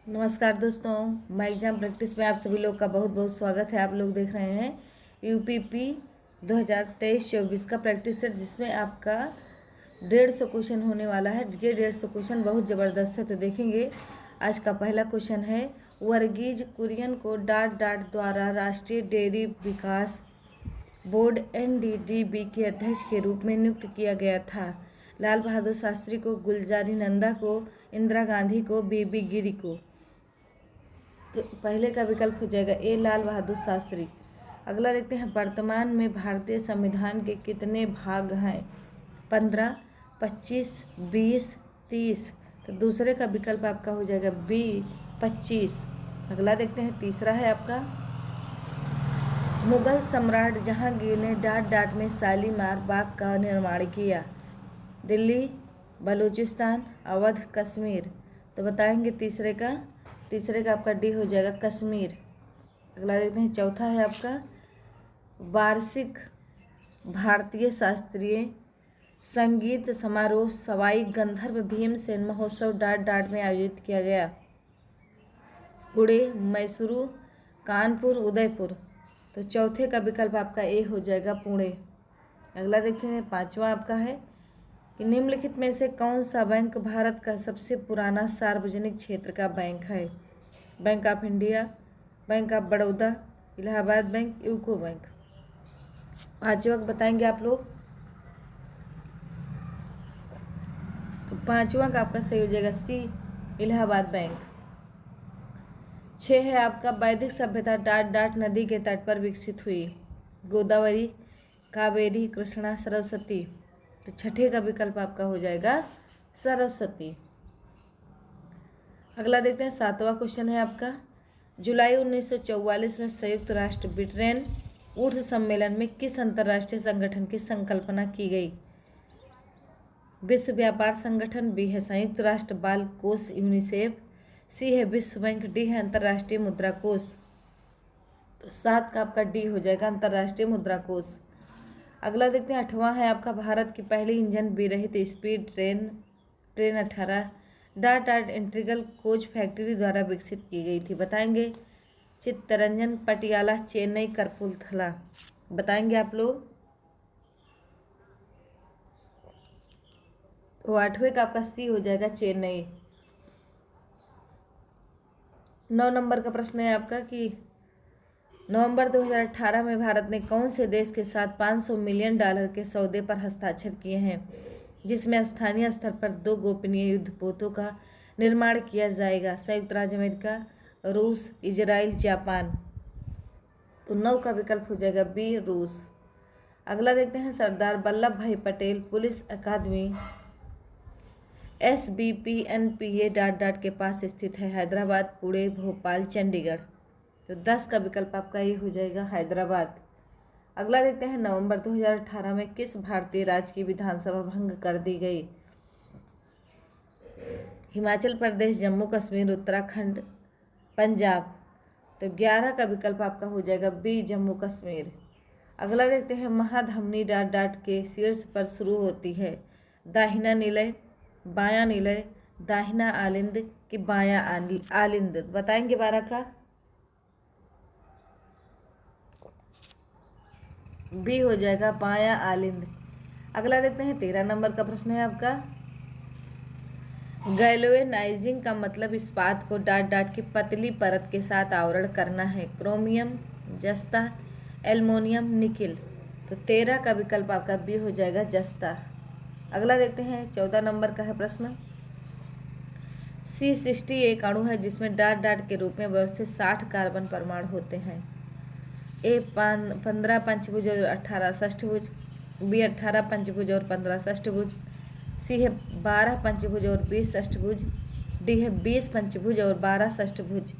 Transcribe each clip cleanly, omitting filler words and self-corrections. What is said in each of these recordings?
नमस्कार दोस्तों, मैं एग्जाम प्रैक्टिस में आप सभी लोग का बहुत बहुत स्वागत है। आप लोग देख रहे हैं यूपीपी 2023-24 का प्रैक्टिस सेट, जिसमें आपका 150 क्वेश्चन होने वाला है। ये 150 क्वेश्चन बहुत ज़बरदस्त है, तो देखेंगे। आज का पहला क्वेश्चन है, वर्गीज कुरियन को डाट द्वारा राष्ट्रीय डेयरी विकास बोर्ड NDDB के अध्यक्ष के रूप में नियुक्त किया गया था। लाल बहादुर शास्त्री को, गुलजारी नंदा को, इंदिरा गांधी को, बीबी गिरी को। तो पहले का विकल्प हो जाएगा ए, लाल बहादुर शास्त्री। अगला देखते हैं, वर्तमान में भारतीय संविधान के कितने भाग हैं? 15, 25, 20, 30। तो दूसरे का विकल्प आपका हो जाएगा बी, 25। अगला देखते हैं, तीसरा है आपका, मुगल सम्राट जहांगीर ने डाट में शालीमार बाग का निर्माण किया। दिल्ली, बलूचिस्तान, अवध, कश्मीर। तो बताएंगे तीसरे का आपका डी हो जाएगा, कश्मीर। अगला देखते हैं, चौथा है आपका, वार्षिक भारतीय शास्त्रीय संगीत समारोह सवाई गंधर्व भीमसेन महोत्सव डाट में आयोजित किया गया। पुणे, मैसूरू, कानपुर, उदयपुर। तो चौथे का विकल्प आपका ए हो जाएगा, पुणे। अगला देखते हैं, पांचवा आपका है कि निम्नलिखित में से कौन सा बैंक भारत का सबसे पुराना सार्वजनिक क्षेत्र का बैंक है? Bank of India, bank of Baroda, Allahabad bank, UCO bank. पांचवा बताएंगे आप लोग। तो पांचवा का आपका सही हो जाएगा सी, इलाहाबाद बैंक। 6 है आपका, वैदिक सभ्यता डाट नदी के तट पर विकसित हुई। गोदावरी, कावेरी, कृष्णा, सरस्वती। तो छठे का विकल्प आपका हो जाएगा सरस्वती। अगला देखते हैं, सातवां क्वेश्चन है आपका, जुलाई 1944 में संयुक्त राष्ट्र ब्रिटेन ऊर्ध्व सम्मेलन में किस अंतर्राष्ट्रीय संगठन की संकल्पना की गई? विश्व व्यापार संगठन, बी है संयुक्त राष्ट्र बाल कोष यूनिसेफ, सी है विश्व बैंक, डी है अंतर्राष्ट्रीय मुद्रा कोष। तो 7 का आपका डी हो जाएगा, अंतर्राष्ट्रीय मुद्रा कोष। अगला देखते हैं, 8वां है आपका, भारत की पहली इंजन विरहित speed train 18 dot integral coach factory द्वारा विकसित की गई थी। बताएंगे चित्तरंजन, पटियाला, चेन्नई, कपूरथला। बताएंगे आप लोग। तो 8वें का आपका सी हो जाएगा, चेन्नई। 9 नंबर का प्रश्न है आपका कि नवंबर 2018 में भारत ने कौन से देश के साथ $500 मिलियन के सौदे पर हस्ताक्षर किए हैं, जिसमें स्थानीय स्तर पर 2 गोपनीय युद्धपोतों का निर्माण किया जाएगा? संयुक्त राज्य अमेरिका, रूस, इजराइल, जापान। तो 9 का विकल्प हो जाएगा बी, रूस। अगला देखते हैं, सरदार वल्लभ भाई पटेल पुलिस अकादमी SBPNPA डाट के पास स्थित है। हैदराबाद, पुणे, भोपाल, चंडीगढ़। तो 10 का विकल्प आपका ये हो जाएगा, हैदराबाद। अगला देखते हैं, नवंबर 2018 में किस भारतीय राज्य की विधानसभा भंग कर दी गई? हिमाचल प्रदेश, जम्मू कश्मीर, उत्तराखंड, पंजाब। तो 11 का विकल्प आपका हो जाएगा बी, जम्मू कश्मीर। अगला देखते हैं, महाधमनी डाट के शीर्ष पर शुरू होती है। दाहिना निलय, बायां निलय, दाहिना आलिंद कि बायां आलिंद। बताएंगे 12 का। बी हो जाएगा, बायां आलिंद। अगला देखते हैं, 13 नंबर का प्रश्न है आपका, गैल्वेनाइजिंग का मतलब इस्पात को डाट की पतली परत के साथ आवरण करना है। क्रोमियम, जस्ता, एल्युमिनियम, निकिल। तो 13 का विकल्प आपका बी हो जाएगा, जस्ता। अगला देखते हैं, 14 नंबर का है प्रश्न, C60 एक अणु है जिसमें डाट के रूप में व्यवस्थित 60 कार्बन परमाणु होते हैं। ए 15 पंचभुज और 18 षष्ठभुज, बी 18 पंचभुज और 15 षष्ठभुज, सी है 12 पंचभुज और 20 षष्ठभुज, डी है 20 पंचभुज और 12 षष्ठभुज।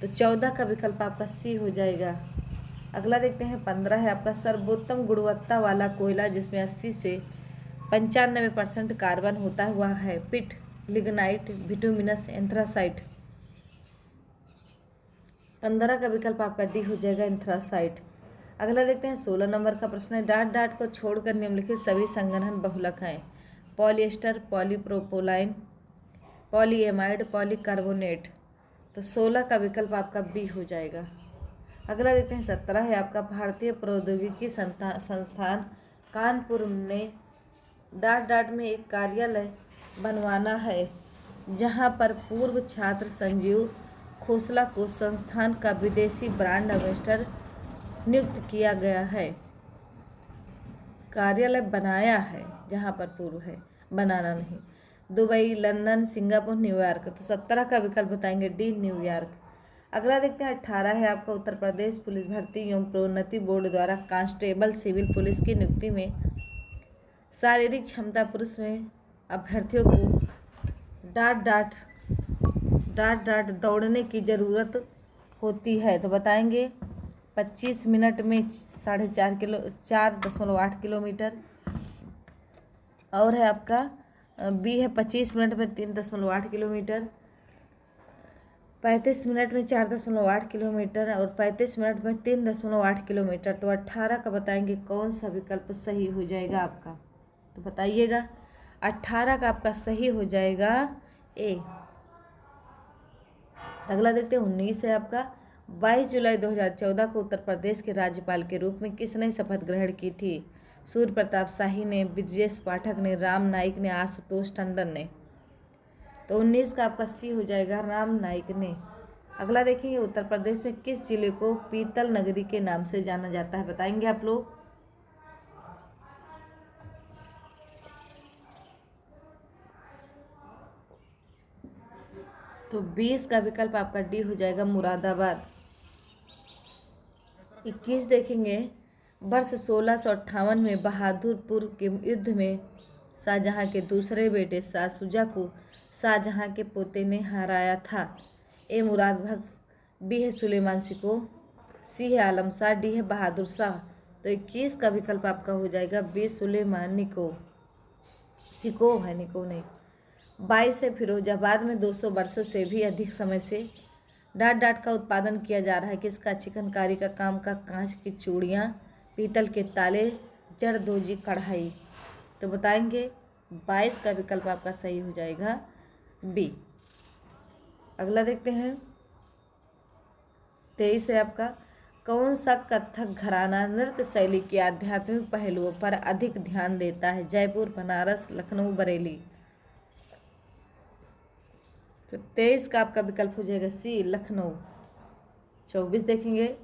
तो 14 का विकल्प आपका सी हो जाएगा। अगला देखते हैं, 15 है आपका, सर्वोत्तम गुणवत्ता वाला कोयला जिसमें 80 से 95% कार्बन होता हुआ है। पिट, लिग्नाइट, बिटुमिनस, एंथ्रासाइट। 15 का विकल्प आपका डी हो जाएगा, एंथ्रासाइट। अगला देखते हैं, 16 नंबर का प्रश्न है, डाट को छोड़कर निम्नलिखित सभी संघनन बहुलक हैं। Polyester, polypropylene, polyamide, polycarbonate. तो 16 का विकल्प आपका बी हो जाएगा। अगला देखते हैं 17 है आपका भारतीय प्रौद्योगिकी संस्थान कानपुर ने डाट में एक कार्यालय बनवाना है जहां पर पूर्व छात्र संजीव खोसला को संस्थान का विदेशी ब्रांड एम्बेसडर नियुक्त किया गया है। कार्यालय बनाया है जहां पर पूर्व है, बनाना नहीं। Dubai, London, Singapore, New York. तो 17 का विकल्प बताएंगे डी न्यूयॉर्क। अगला देखते हैं 18 है आपका उत्तर प्रदेश पुलिस भर्ती एवं प्रोन्नति बोर्ड द्वारा कांस्टेबल सिविल पुलिस की नियुक्ति में शारीरिक क्षमता पुरुष में अभ्यर्थियों को डाट दौड़ने की ज़रूरत होती है। तो बताएंगे 25 मिनट में 4.8 किलोमीटर। और है आपका बी है 25 मिनट में 3.8 किलोमीटर, 35 मिनट में 4.8 किलोमीटर और 35 मिनट में 3.8 किलोमीटर। तो 18 का बताएंगे कौन सा विकल्प सही हो जाएगा आपका। तो बताइएगा 18 का आपका सही हो जाएगा ए। अगला देखते हैं 19 है आपका 22 जुलाई 2014 को उत्तर प्रदेश के राज्यपाल के रूप में किसने शपथ ग्रहण की थी? सूर्य प्रताप शाही ने, ब्रजेश पाठक ने, राम नाईक ने, आशुतोष टंडन ने। तो 19 का आपका सी हो जाएगा राम नाईक ने। अगला देखेंगे उत्तर प्रदेश में किस जिले को पीतल नगरी के नाम से जाना जाता है? बताएंगे आप लोग। तो 20 का विकल्प आपका डी हो जाएगा मुरादाबाद। 21 देखेंगे वर्ष 1658 में बहादुरपुर के युद्ध में शाहजहां के दूसरे बेटे शाह शुजा को शाहजहां के पोते ने हराया था। ए मुराद बख्श, बी है सुलेमान सिको, सी है आलम शाह, डी है बहादुर शाह। तो 21 का विकल्प आपका हो जाएगा बी सुलेमान निको, सिको है निको नहीं। 22 है फिरोजाबाद में 200 वर्षों से भी अधिक समय से डाट का उत्पादन किया जा रहा है। किसका? चिकनकारी का काम का, कांच की चूड़ियाँ, पीतल के ताले, जरदोजी कढ़ाई। तो बताएंगे 22 का विकल्प आपका सही हो जाएगा बी। अगला देखते हैं 23 है आपका कौन सा कथक घराना नृत्य शैली के आध्यात्मिक पहलुओं पर अधिक ध्यान देता है? जयपुर, बनारस, लखनऊ, बरेली। तो 23 का आपका विकल्प हो जाएगा सी लखनऊ। 24 देखेंगे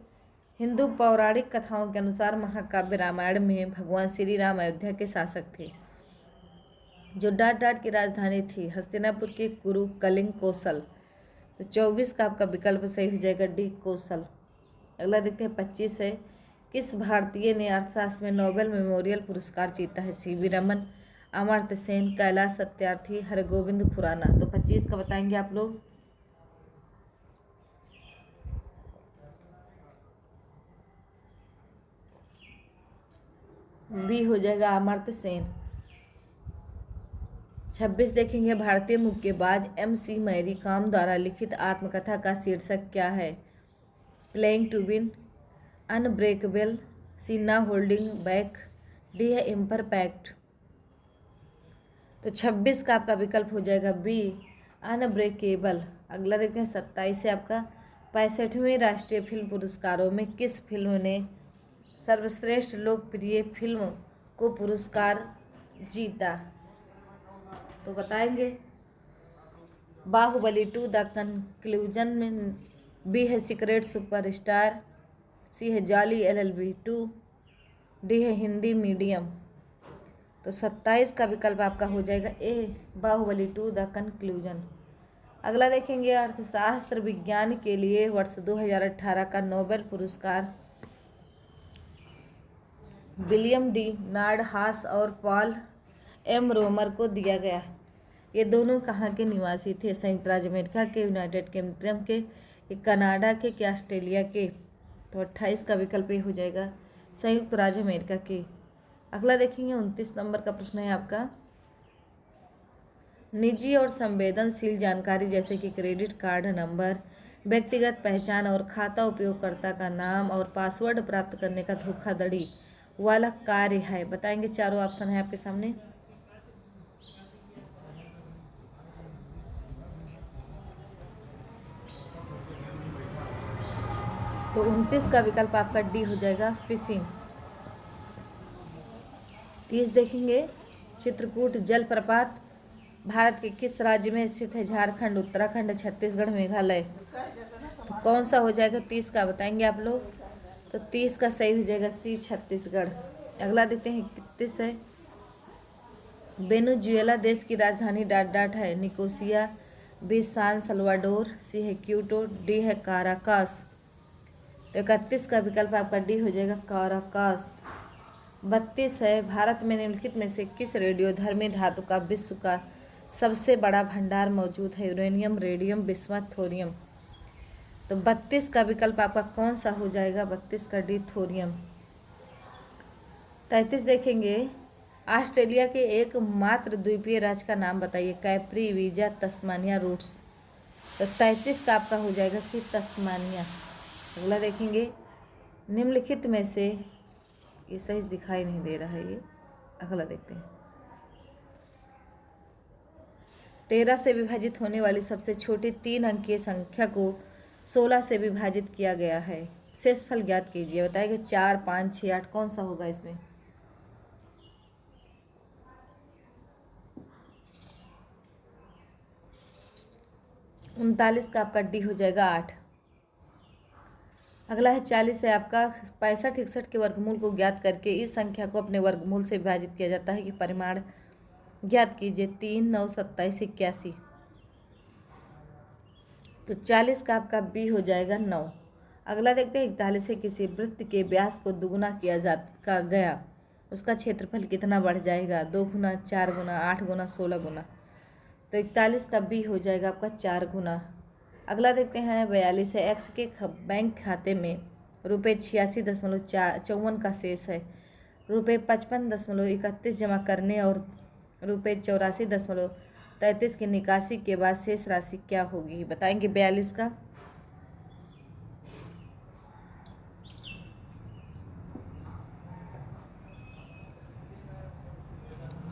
हिंदू पौराणिक कथाओं के अनुसार महाकाव्य रामायण में भगवान श्री राम अयोध्या के शासक थे। जो डाट की राजधानी थी हस्तिनापुर के कुरु, कलिंग, कौशल। तो 24 का आपका विकल्प सही हो जाएगा डी कौशल। अगला देखते हैं 25 है किस भारतीय ने अर्थशास्त्र में नोबेल मेमोरियल पुरस्कार जीता है? सीवी रमन, अमर्त्य सेन, कैलाश सत्यार्थी, हरगोविंद खुराना। तो 25 का बताएंगे आप लोग। बी हो जाएगा अमर्त्य सेन। 26 देखेंगे भारतीय मुक्केबाज MC मैरी कॉम द्वारा लिखित आत्मकथा का शीर्षक क्या है? प्लेइंग टू विन, अनब्रेकेबल, सी ना होल्डिंग बैक, डी है इम्परफेक्ट। तो 26 का आपका विकल्प हो जाएगा बी अनब्रेकेबल। अगला देखते हैं 27 से आपका 65वें राष्ट्रीय फिल्म पुरस्कारों में किस फिल्म ने सर्वश्रेष्ठ लोकप्रिय फिल्म को पुरस्कार जीता? तो बताएंगे बाहुबली 2 द कंक्लूजन में, बी है सीक्रेट सुपरस्टार, सी है जाली LLB 2, डी है हिंदी मीडियम। तो 27 का विकल्प आपका हो जाएगा ए बाहुबली 2 द कंक्लूजन। अगला देखेंगे अर्थशास्त्र विज्ञान के लिए वर्ष 2018 का नोबेल पुरस्कार विलियम डी नार्डहास और पॉल M रोमर को दिया गया। ये दोनों कहाँ के निवासी थे? संयुक्त राज्य अमेरिका के, यूनाइटेड किंगडम के, कनाडा के, क्या ऑस्ट्रेलिया के? तो 28 का विकल्प ये हो जाएगा संयुक्त राज्य अमेरिका के। अगला देखेंगे 29 नंबर का प्रश्न है आपका निजी और संवेदनशील जानकारी जैसे कि क्रेडिट कार्ड नंबर, व्यक्तिगत पहचान और खाता उपयोगकर्ता का नाम और पासवर्ड प्राप्त करने का धोखाधड़ी वाला कार्य है। बताएंगे, चारों ऑप्शन है आपके सामने। तो 29 का विकल्प आपका डी हो जाएगा फिशिंग। 30 देखेंगे, चित्रकूट जलप्रपात भारत के किस राज्य में स्थित है? झारखंड, उत्तराखंड, छत्तीसगढ़, मेघालय। तो कौन सा हो जाएगा 30 का, बताएंगे आप लोग। तो 30 का सही हो जाएगा सी, छत्तीसगढ़। अगला देखते हैं 31 है। वेनेजुएला देश की राजधानी डाट है। निकोसिया, बी सान सल्वाडोर, सी है क्यूटो, डी है काराकास। तो 31 का विकल्प आपका डी हो जाएगा काराकास। 32 है। भारत में निम्नलिखित में से किस रेडियोधर्मी धातु का विश्व का सबसे बड़ा भंडार मौजूद है? Uranium, radium, bismuth, thorium. तो 32 का विकल्प आपका कौन सा हो जाएगा? 32 का डी, थोरियम। 33 देखेंगे, ऑस्ट्रेलिया के एकमात्र द्वीपीय राज्य का नाम बताइए। Capri, visa, Tasmania, roots. तो 33 का आपका हो जाएगा सी, तस्मानिया। अगला देखेंगे, निम्नलिखित में से, ये सही दिखाई नहीं दे रहा है ये, अगला देखते हैं। 13 से विभाजित होने वाली सबसे छोटी 3 अंकीय संख्या को 16 से विभाजित किया गया है। शेषफल ज्ञात कीजिए। बताइए 4, 5, 6, 8 कौन सा होगा इसमें? 39 का आपका डी हो जाएगा 8। अगला है 40 है आपका। 65, 61 के वर्गमूल को ज्ञात करके इस संख्या को अपने वर्गमूल से विभाजित किया जाता है कि परिमाण ज्ञात कीजिए। 3, 9, 27, 81। तो 40 का आपका बी हो जाएगा 9। अगला देखते हैं 41 से, किसी वृत्त के व्यास को दुगुना किया जा गया, उसका क्षेत्रफल कितना बढ़ जाएगा? 2 गुना, 4 गुना, 8 गुना, 16 गुना। तो 41 का बी हो जाएगा आपका 4 गुना। अगला देखते हैं 42 है। एक्स के बैंक खाते में ₹86.54 का शेष है। ₹55.31 जमा करने और ₹84.33 की निकासी के बाद शेष राशि क्या होगी? बताएंगे 42 का।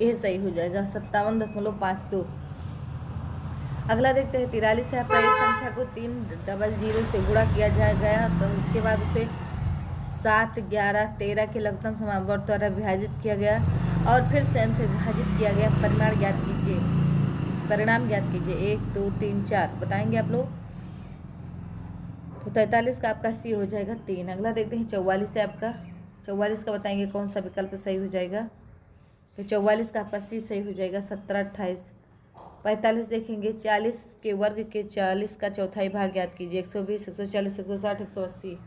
ये सही हो जाएगा 57.52। अगला देखते हैं 43 है आपका। एक संख्या को 300 से गुणा किया गया तो उसके बाद उसे 7, 11, 13 के लघुत्तम समावर्त द्वारा विभाजित किया गया और फिर स्वयं से विभाजित किया गया। परिणाम ज्ञात कीजिए। 1, 2, 3, 4 बताएंगे आप लोग। तो 43 का आपका सी हो जाएगा 3। अगला देखते हैं 44 है आपका। 44 का बताएंगे कौन सा विकल्प सही हो जाएगा। तो 44 का आपका सी सही हो जाएगा 17, 28। 45 देखेंगे, 40 के वर्ग के 40 का चौथाई भाग ज्ञात कीजिए। 120, 140, 160, 180।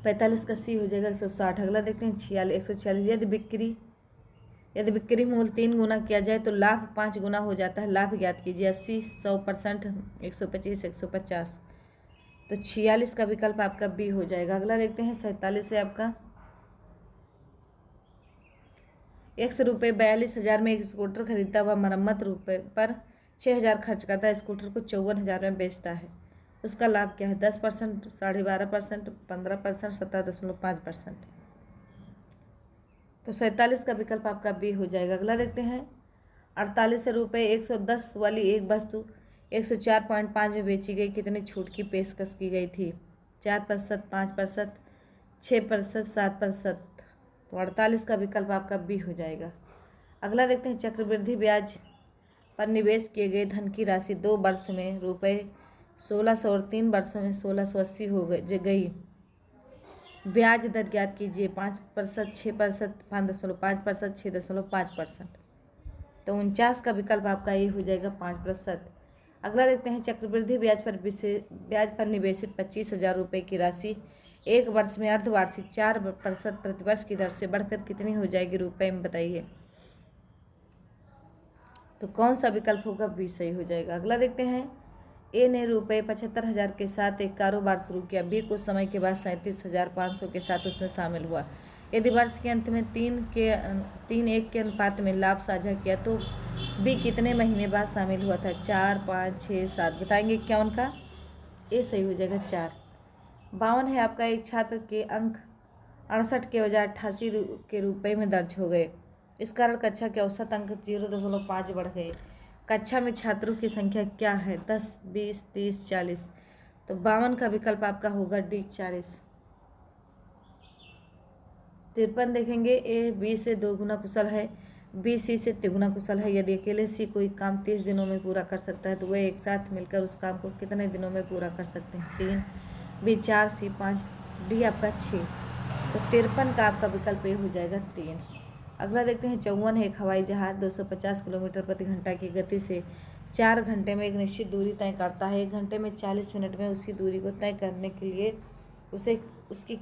45 का सी हो जाएगा 160। अगला देखते हैं 46, 146। यदि बिक्री मूल्य 3 गुना किया जाए तो लाभ 5 गुना हो जाता है। लाभ ज्ञात कीजिए। 80, 100%, 125, 150। तो 46 का विकल्प आपका बी हो जाएगा। अगला देखते हैं 47 है आपका। ₹100 42,000 में एक स्कूटर खरीदता हुआ मरम्मत रुपये पर 6,000 खर्च करता है। स्कूटर को 54,000 में बेचता है। उसका लाभ क्या है? 10%, 12.5%, 15%, 17.5%। तो 47 का विकल्प आपका बी हो जाएगा। अगला देखते हैं 48 रुपये 110 वाली एक वस्तु 104.5 में बेची गई, कितनी छूट की पेशकश की गई थी? 4%, 5%, 6%, 7%। तो 48 का विकल्प आपका बी हो जाएगा। अगला देखते हैं चक्रवृद्धि ब्याज पर निवेश किए गए धन की राशि 2 वर्ष में ₹1600 और 3 वर्षों में 1680 हो गई। ब्याज दर ज्ञात कीजिए। 5%, 6%, 5.5%, 6.5%। तो 49 का विकल्प आपका ये हो जाएगा 5%। अगला देखते हैं चक्रवृद्धि ब्याज पर निवेशित 25,000 रुपये की राशि 1 वर्ष में अर्धवार्षिक 4% प्रतिवर्ष की दर से बढ़कर कितनी हो जाएगी रुपये में? बताइए। तो कौन सा विकल्प होगा? बी सही हो जाएगा। अगला देखते हैं ए ने ₹75,000 के साथ एक कारोबार शुरू किया। बी कुछ समय के बाद 37,500 के साथ उसमें शामिल हुआ। यदि वर्ष के अंत में 3:1 के अनुपात में लाभ साझा किया तो बी कितने महीने बाद शामिल हुआ था? 4, 5, 6, 7। बताएंगे क्या उनका? ए सही हो जाएगा 4। 52 है आपका। एक छात्र के अंक 68 के बजाय 88 के रुपये में दर्ज हो गए। इस कारण कक्षा के औसत अंक 0.5 बढ़ गए। कक्षा में छात्रों की संख्या क्या है? 10, 20, 30, 40। तो 52 का विकल्प आपका होगा डी 40। 53 देखेंगे, ए बी से 2 गुना कुशल है, बी सी से तिगुना कुशल है। यदि अकेले सी कोई काम 30 दिनों में पूरा कर सकता है तो वह एक साथ मिलकर उस काम को कितने दिनों में पूरा कर सकते हैं? 3, बी 4, सी 5, डी आपका 6। तो 53 का आपका विकल्प ए हो जाएगा 3। अगला देखते हैं 54 है। एक हवाई जहाज 250 किलोमीटर प्रति घंटा की गति से 4 घंटे में एक निश्चित दूरी तय करता है। 1 घंटे में 40 मिनट में उसी दूरी को तय करने के लिए उसकी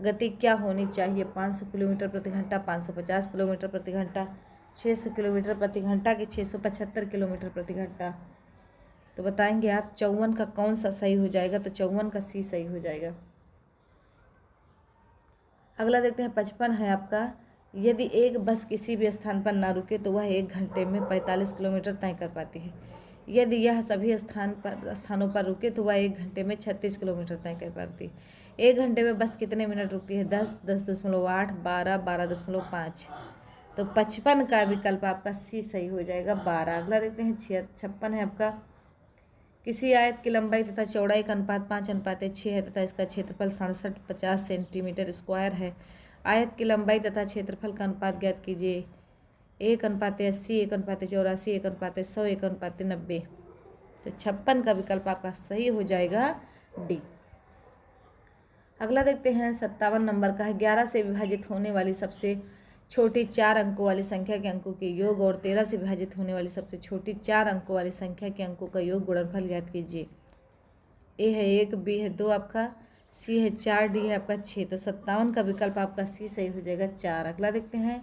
गति क्या होनी चाहिए? 500 किलोमीटर प्रति घंटा, 550 किलोमीटर प्रति घंटा, 600 किलोमीटर प्रति घंटा कि 675 किलोमीटर प्रति घंटा। तो बताएंगे आप 54 का कौन सा सही हो जाएगा? तो 54 का सी सही हो जाएगा। अगला देखते हैं 55 है आपका। यदि एक बस किसी भी स्थान पर ना रुके तो वह 1 घंटे में 45 किलोमीटर तय कर पाती है। यदि यह सभी स्थानों पर रुके तो वह 1 घंटे में 36 किलोमीटर तय कर पाती है। 1 घंटे में बस कितने मिनट रुकती है? 10, 10.8, 12, 12.5। तो 55 का विकल्प आपका सी सही हो जाएगा 12। अगला देखते हैं 56 है आपका। किसी आयत की लंबाई तथा चौड़ाई का अनुपात 5:6 है तथा इसका क्षेत्रफल 6750 सेंटीमीटर स्क्वायर है। आयत की लंबाई तथा क्षेत्रफल का अनुपात ज्ञात कीजिए। 1:80, 1:84, 1:100, 1:90। तो 56 का विकल्प आपका सही हो जाएगा डी। अगला देखते हैं 57 नंबर का है। 11 से विभाजित होने वाली सबसे छोटी 4 अंकों वाली संख्या के अंकों के योग और 13 से विभाजित होने वाली सबसे छोटी 4 अंकों वाली संख्या के अंकों का योग गुणनफल ज्ञात कीजिए। ए है 1, बी है 2 आपका, सी है 4, डी है आपका 6। तो 57 का विकल्प आपका सी सही हो जाएगा 4। अगला देखते हैं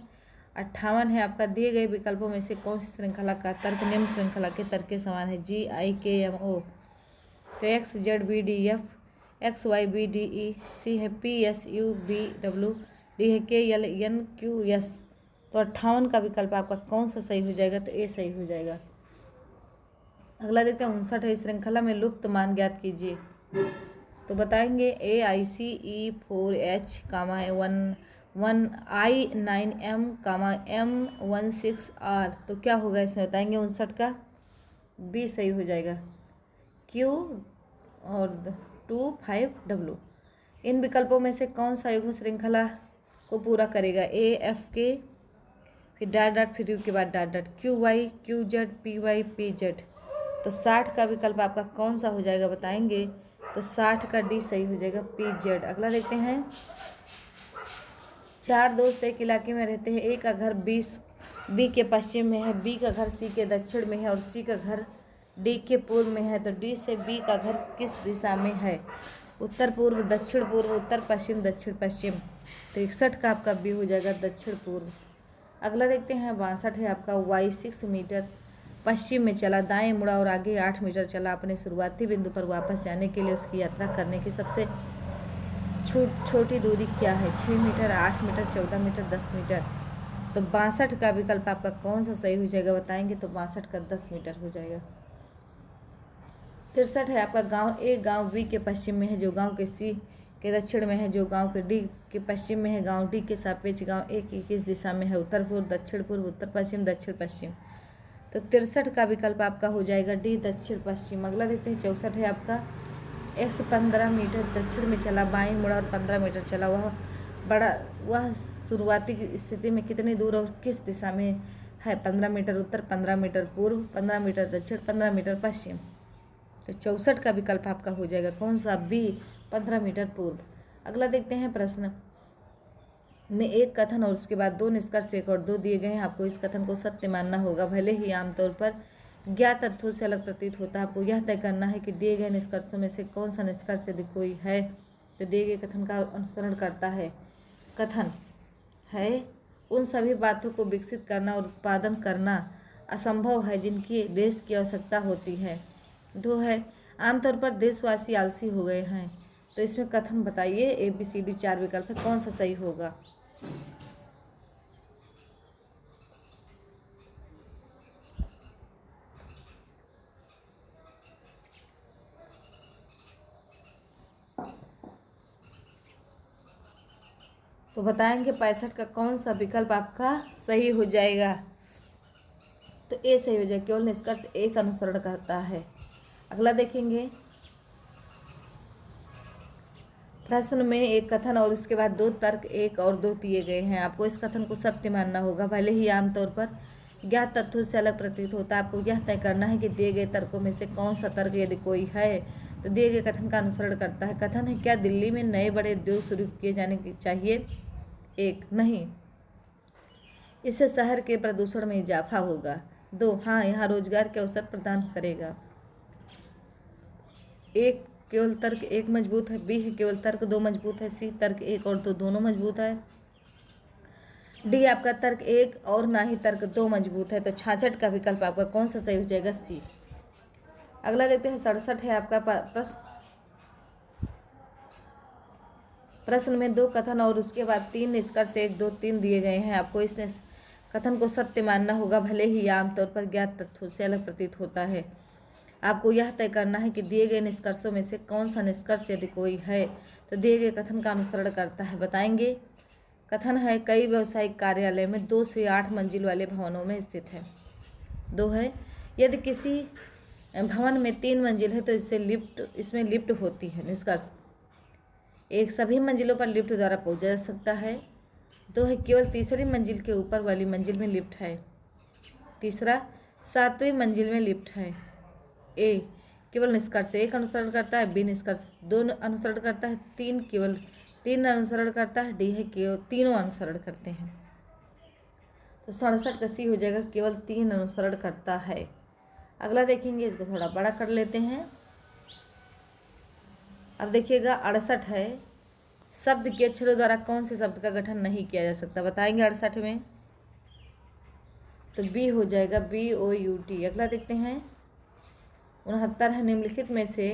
58 है आपका। दिए गए विकल्पों में से कौन सी श्रृंखला का तर्क निम्न श्रृंखला के तर्क के समान है? जी आई के एम ओ। तो X Z B D F, X Y B D E, C है P S U B W, D है K L N Q S. तो 58 का विकल्प आपका कौन सा सही हो जाएगा? तो ए सही हो जाएगा। अगला देखते हैं 59 है। श्रृंखला में लुप्त मान ज्ञात कीजिए। तो बताएंगे A I C E 4 H comma 1 I 9 M comma M 16 R. तो क्या होगा इसमें? बताएंगे 59 का बी सही हो जाएगा। क्यू और 25 डब्ल्यू। इन विकल्पों में से कौन सा युग्म श्रृंखला को पूरा करेगा? ए एफ के, फिर डॉट डॉट, फिर यू के बाद dot dot, Q Y, Q Z, P Y, P Z. तो 60 का विकल्प आपका कौन सा हो जाएगा? बताएंगे तो 60 का डी सही हो जाएगा, पी जेड। अगला देखते हैं 4 दोस्त एक इलाके में रहते हैं। ए का घर बी के पश्चिम में है, बी का घर सी के दक्षिण में है और सी का घर डी के पूर्व में है। तो डी से बी का घर किस दिशा में है? उत्तर पूर्व, दक्षिण पूर्व, उत्तर पश्चिम, दक्षिण पश्चिम। तो 61 का आपका बी हो जाएगा दक्षिण पूर्व। अगला देखते हैं 62 है आपका। वाई 6 मीटर पश्चिम में चला, दाएं मुड़ा और आगे 8 मीटर चला। अपने शुरुआती बिंदु पर वापस जाने के लिए उसकी यात्रा करने की सबसे छोटी दूरी क्या है? 6 मीटर, 8 मीटर, 14 मीटर, 10 मीटर। तो 62 का विकल्प आपका कौन सा सही हो जाएगा? बताएंगे तो 62 का 10 मीटर हो जाएगा। 63 है आपका। गांव ए गांव बी के पश्चिम में है जो गांव के सी के दक्षिण में है, जो गांव के डी के पश्चिम में है। गांव डी के सापेक्ष गांव ए की किस दिशा में है? उत्तर पूर्व, दक्षिण पूर्व, उत्तर पश्चिम, दक्षिण पश्चिम। तो 63 का विकल्प आपका हो जाएगा डी दक्षिण पश्चिम। अगला देखते हैं 64 है आपका। एक्स 15 मीटर दक्षिण में चला, बाएं मुड़ा और 15 मीटर चला। वह शुरुआती स्थिति में कितनी दूर और किस दिशा में है? 15 मीटर उत्तर, 15 मीटर पूर्व, 15 मीटर दक्षिण, 15 मीटर पश्चिम। तो 64 का विकल्प आपका हो जाएगा कौन सा? बी 15 मीटर पूर्व। अगला देखते हैं प्रश्न में एक कथन और उसके बाद 2 निष्कर्ष 1 और 2 दिए गए हैं। आपको इस कथन को सत्य मानना होगा, भले ही आमतौर पर ज्ञात तथ्यों से अलग प्रतीत होता है। आपको यह तय करना है कि दिए गए निष्कर्षों में से कौन सा निष्कर्ष यदि कोई है तो दिए गए कथन का अनुसरण करता है। कथन है उन सभी बातों को विकसित करना और उत्पादन करना असंभव है जिनकी देश की आवश्यकता होती है। 2 है आमतौर पर देशवासी आलसी हो गए हैं। तो इसमें कथन बताइए, ए बी सी डी 4 विकल्प है, कौन सा सही होगा? तो बताएंगे 65 का कौन सा विकल्प आपका सही हो जाएगा? तो ए सही हो जाएगा, केवल निष्कर्ष एक अनुसरण करता है। अगला देखेंगे प्रश्न में एक कथन और उसके बाद दो तर्क एक और दो दिए गए हैं। आपको इस कथन को सत्य मानना होगा, भले ही आमतौर पर ज्ञात तथ्यों से अलग प्रतीत होता है। आपको यह तय करना है कि दिए गए तर्कों में से कौन सा तर्क, यदि कोई है, तो दिए गए कथन का अनुसरण करता है। कथन है, क्या दिल्ली में नए बड़े उद्योग शुरू किए जाने चाहिए? 1, नहीं, इससे शहर के प्रदूषण में इजाफा होगा। 2, हाँ, यहाँ रोजगार के अवसर प्रदान करेगा। 1 केवल तर्क 1 मजबूत है, बी है केवल तर्क 2 मजबूत है, सी तर्क 1 और 2 दोनों मजबूत है, डी आपका तर्क 1 और ना ही तर्क 2 मजबूत है। तो 66 का विकल्प आपका कौन सा सही हो जाएगा? सी। अगला देखते हैं 67 है आपका प्रश्न में 2 कथन और उसके बाद 3 निष्कर्ष 1, 2, 3 दिए गए हैं। आपको इस कथन को सत्य मानना होगा, भले ही आमतौर पर ज्ञात तथ्यों से अलग प्रतीत होता है। आपको यह तय करना है कि दिए गए निष्कर्षों में से कौन सा निष्कर्ष, यदि कोई है, तो दिए गए कथन का अनुसरण करता है। बताएंगे। कथन है, कई व्यावसायिक कार्यालय में 2 से 8 मंजिल वाले भवनों में स्थित है। 2 है, यदि किसी भवन में 3 मंजिल है तो इसमें लिफ्ट होती है। निष्कर्ष 1, सभी मंजिलों पर लिफ्ट द्वारा पहुंचा जा सकता है। 2 है, केवल तीसरी मंजिल के ऊपर वाली मंजिल में लिफ्ट है। तीसरा, 7वीं मंजिल में लिफ्ट है। ए केवल निष्कर्ष 1 अनुसरण करता है, बी निष्कर्ष 2 अनुसरण करता है, 3 केवल 3 अनुसरण करता है, डी है केवल तीनों अनुसरण करते हैं। तो 67 का सी हो जाएगा, केवल 3 अनुसरण करता है। अगला देखेंगे, इसको थोड़ा बड़ा कर लेते हैं। अब देखिएगा 68 है, शब्द के अक्षरों द्वारा कौन से शब्द का गठन नहीं किया जा सकता? बताएंगे 68 में, तो बी हो जाएगा, BOUT। अगला देखते हैं 69 है, निम्नलिखित में से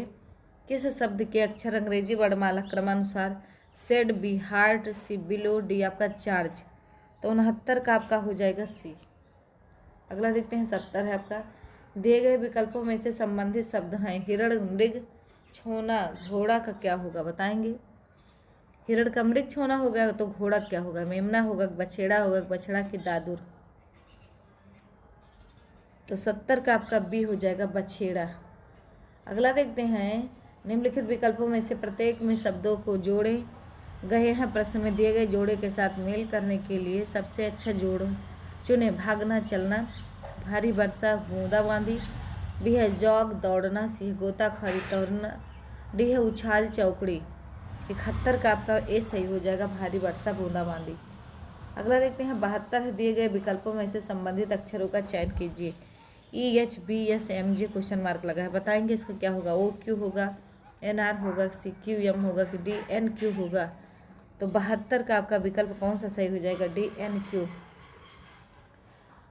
किस शब्द के अक्षर अंग्रेजी वर्णमाला क्रमानुसार सेड, बी हार्ट, सी बिलो, डी आपका चार्ज। तो 69 का आपका हो जाएगा सी। अगला देखते हैं 70 है आपका, दिए गए विकल्पों में से संबंधित शब्द हैं। हिरण, मृग, छोना, घोड़ा का क्या होगा? बताएंगे। हिरण का मृग छोना होगा, तो घोड़ा क्या होगा? मेमना होगा, बछेड़ा होगा, बछड़ा की दादुर। तो 70 का आपका बी हो जाएगा, बछेड़ा। अगला देखते हैं, निम्नलिखित विकल्पों में से प्रत्येक में शब्दों को जोड़े गए हैं। प्रश्न में दिए गए जोड़े के साथ मेल करने के लिए सबसे अच्छा जोड़ चुने। भागना, चलना, भारी वर्षा, बूंदाबांदी, बी है जॉग दौड़ना, सी है गोताखोरी तैरना, डी है उछाल चौकड़ी। 71 का आपका ए सही हो जाएगा, भारी वर्षा बूंदाबांदी। अगला देखते हैं 72 है, दिए गए विकल्पों में से संबंधित अक्षरों का चयन कीजिए। EHBSMG क्वेश्चन मार्क लगा है। बताएंगे इसका क्या होगा? OQ होगा, NR होगा, CQM होगा कि DNQ होगा? तो 72 का आपका विकल्प कौन सा सही हो जाएगा? DNQ।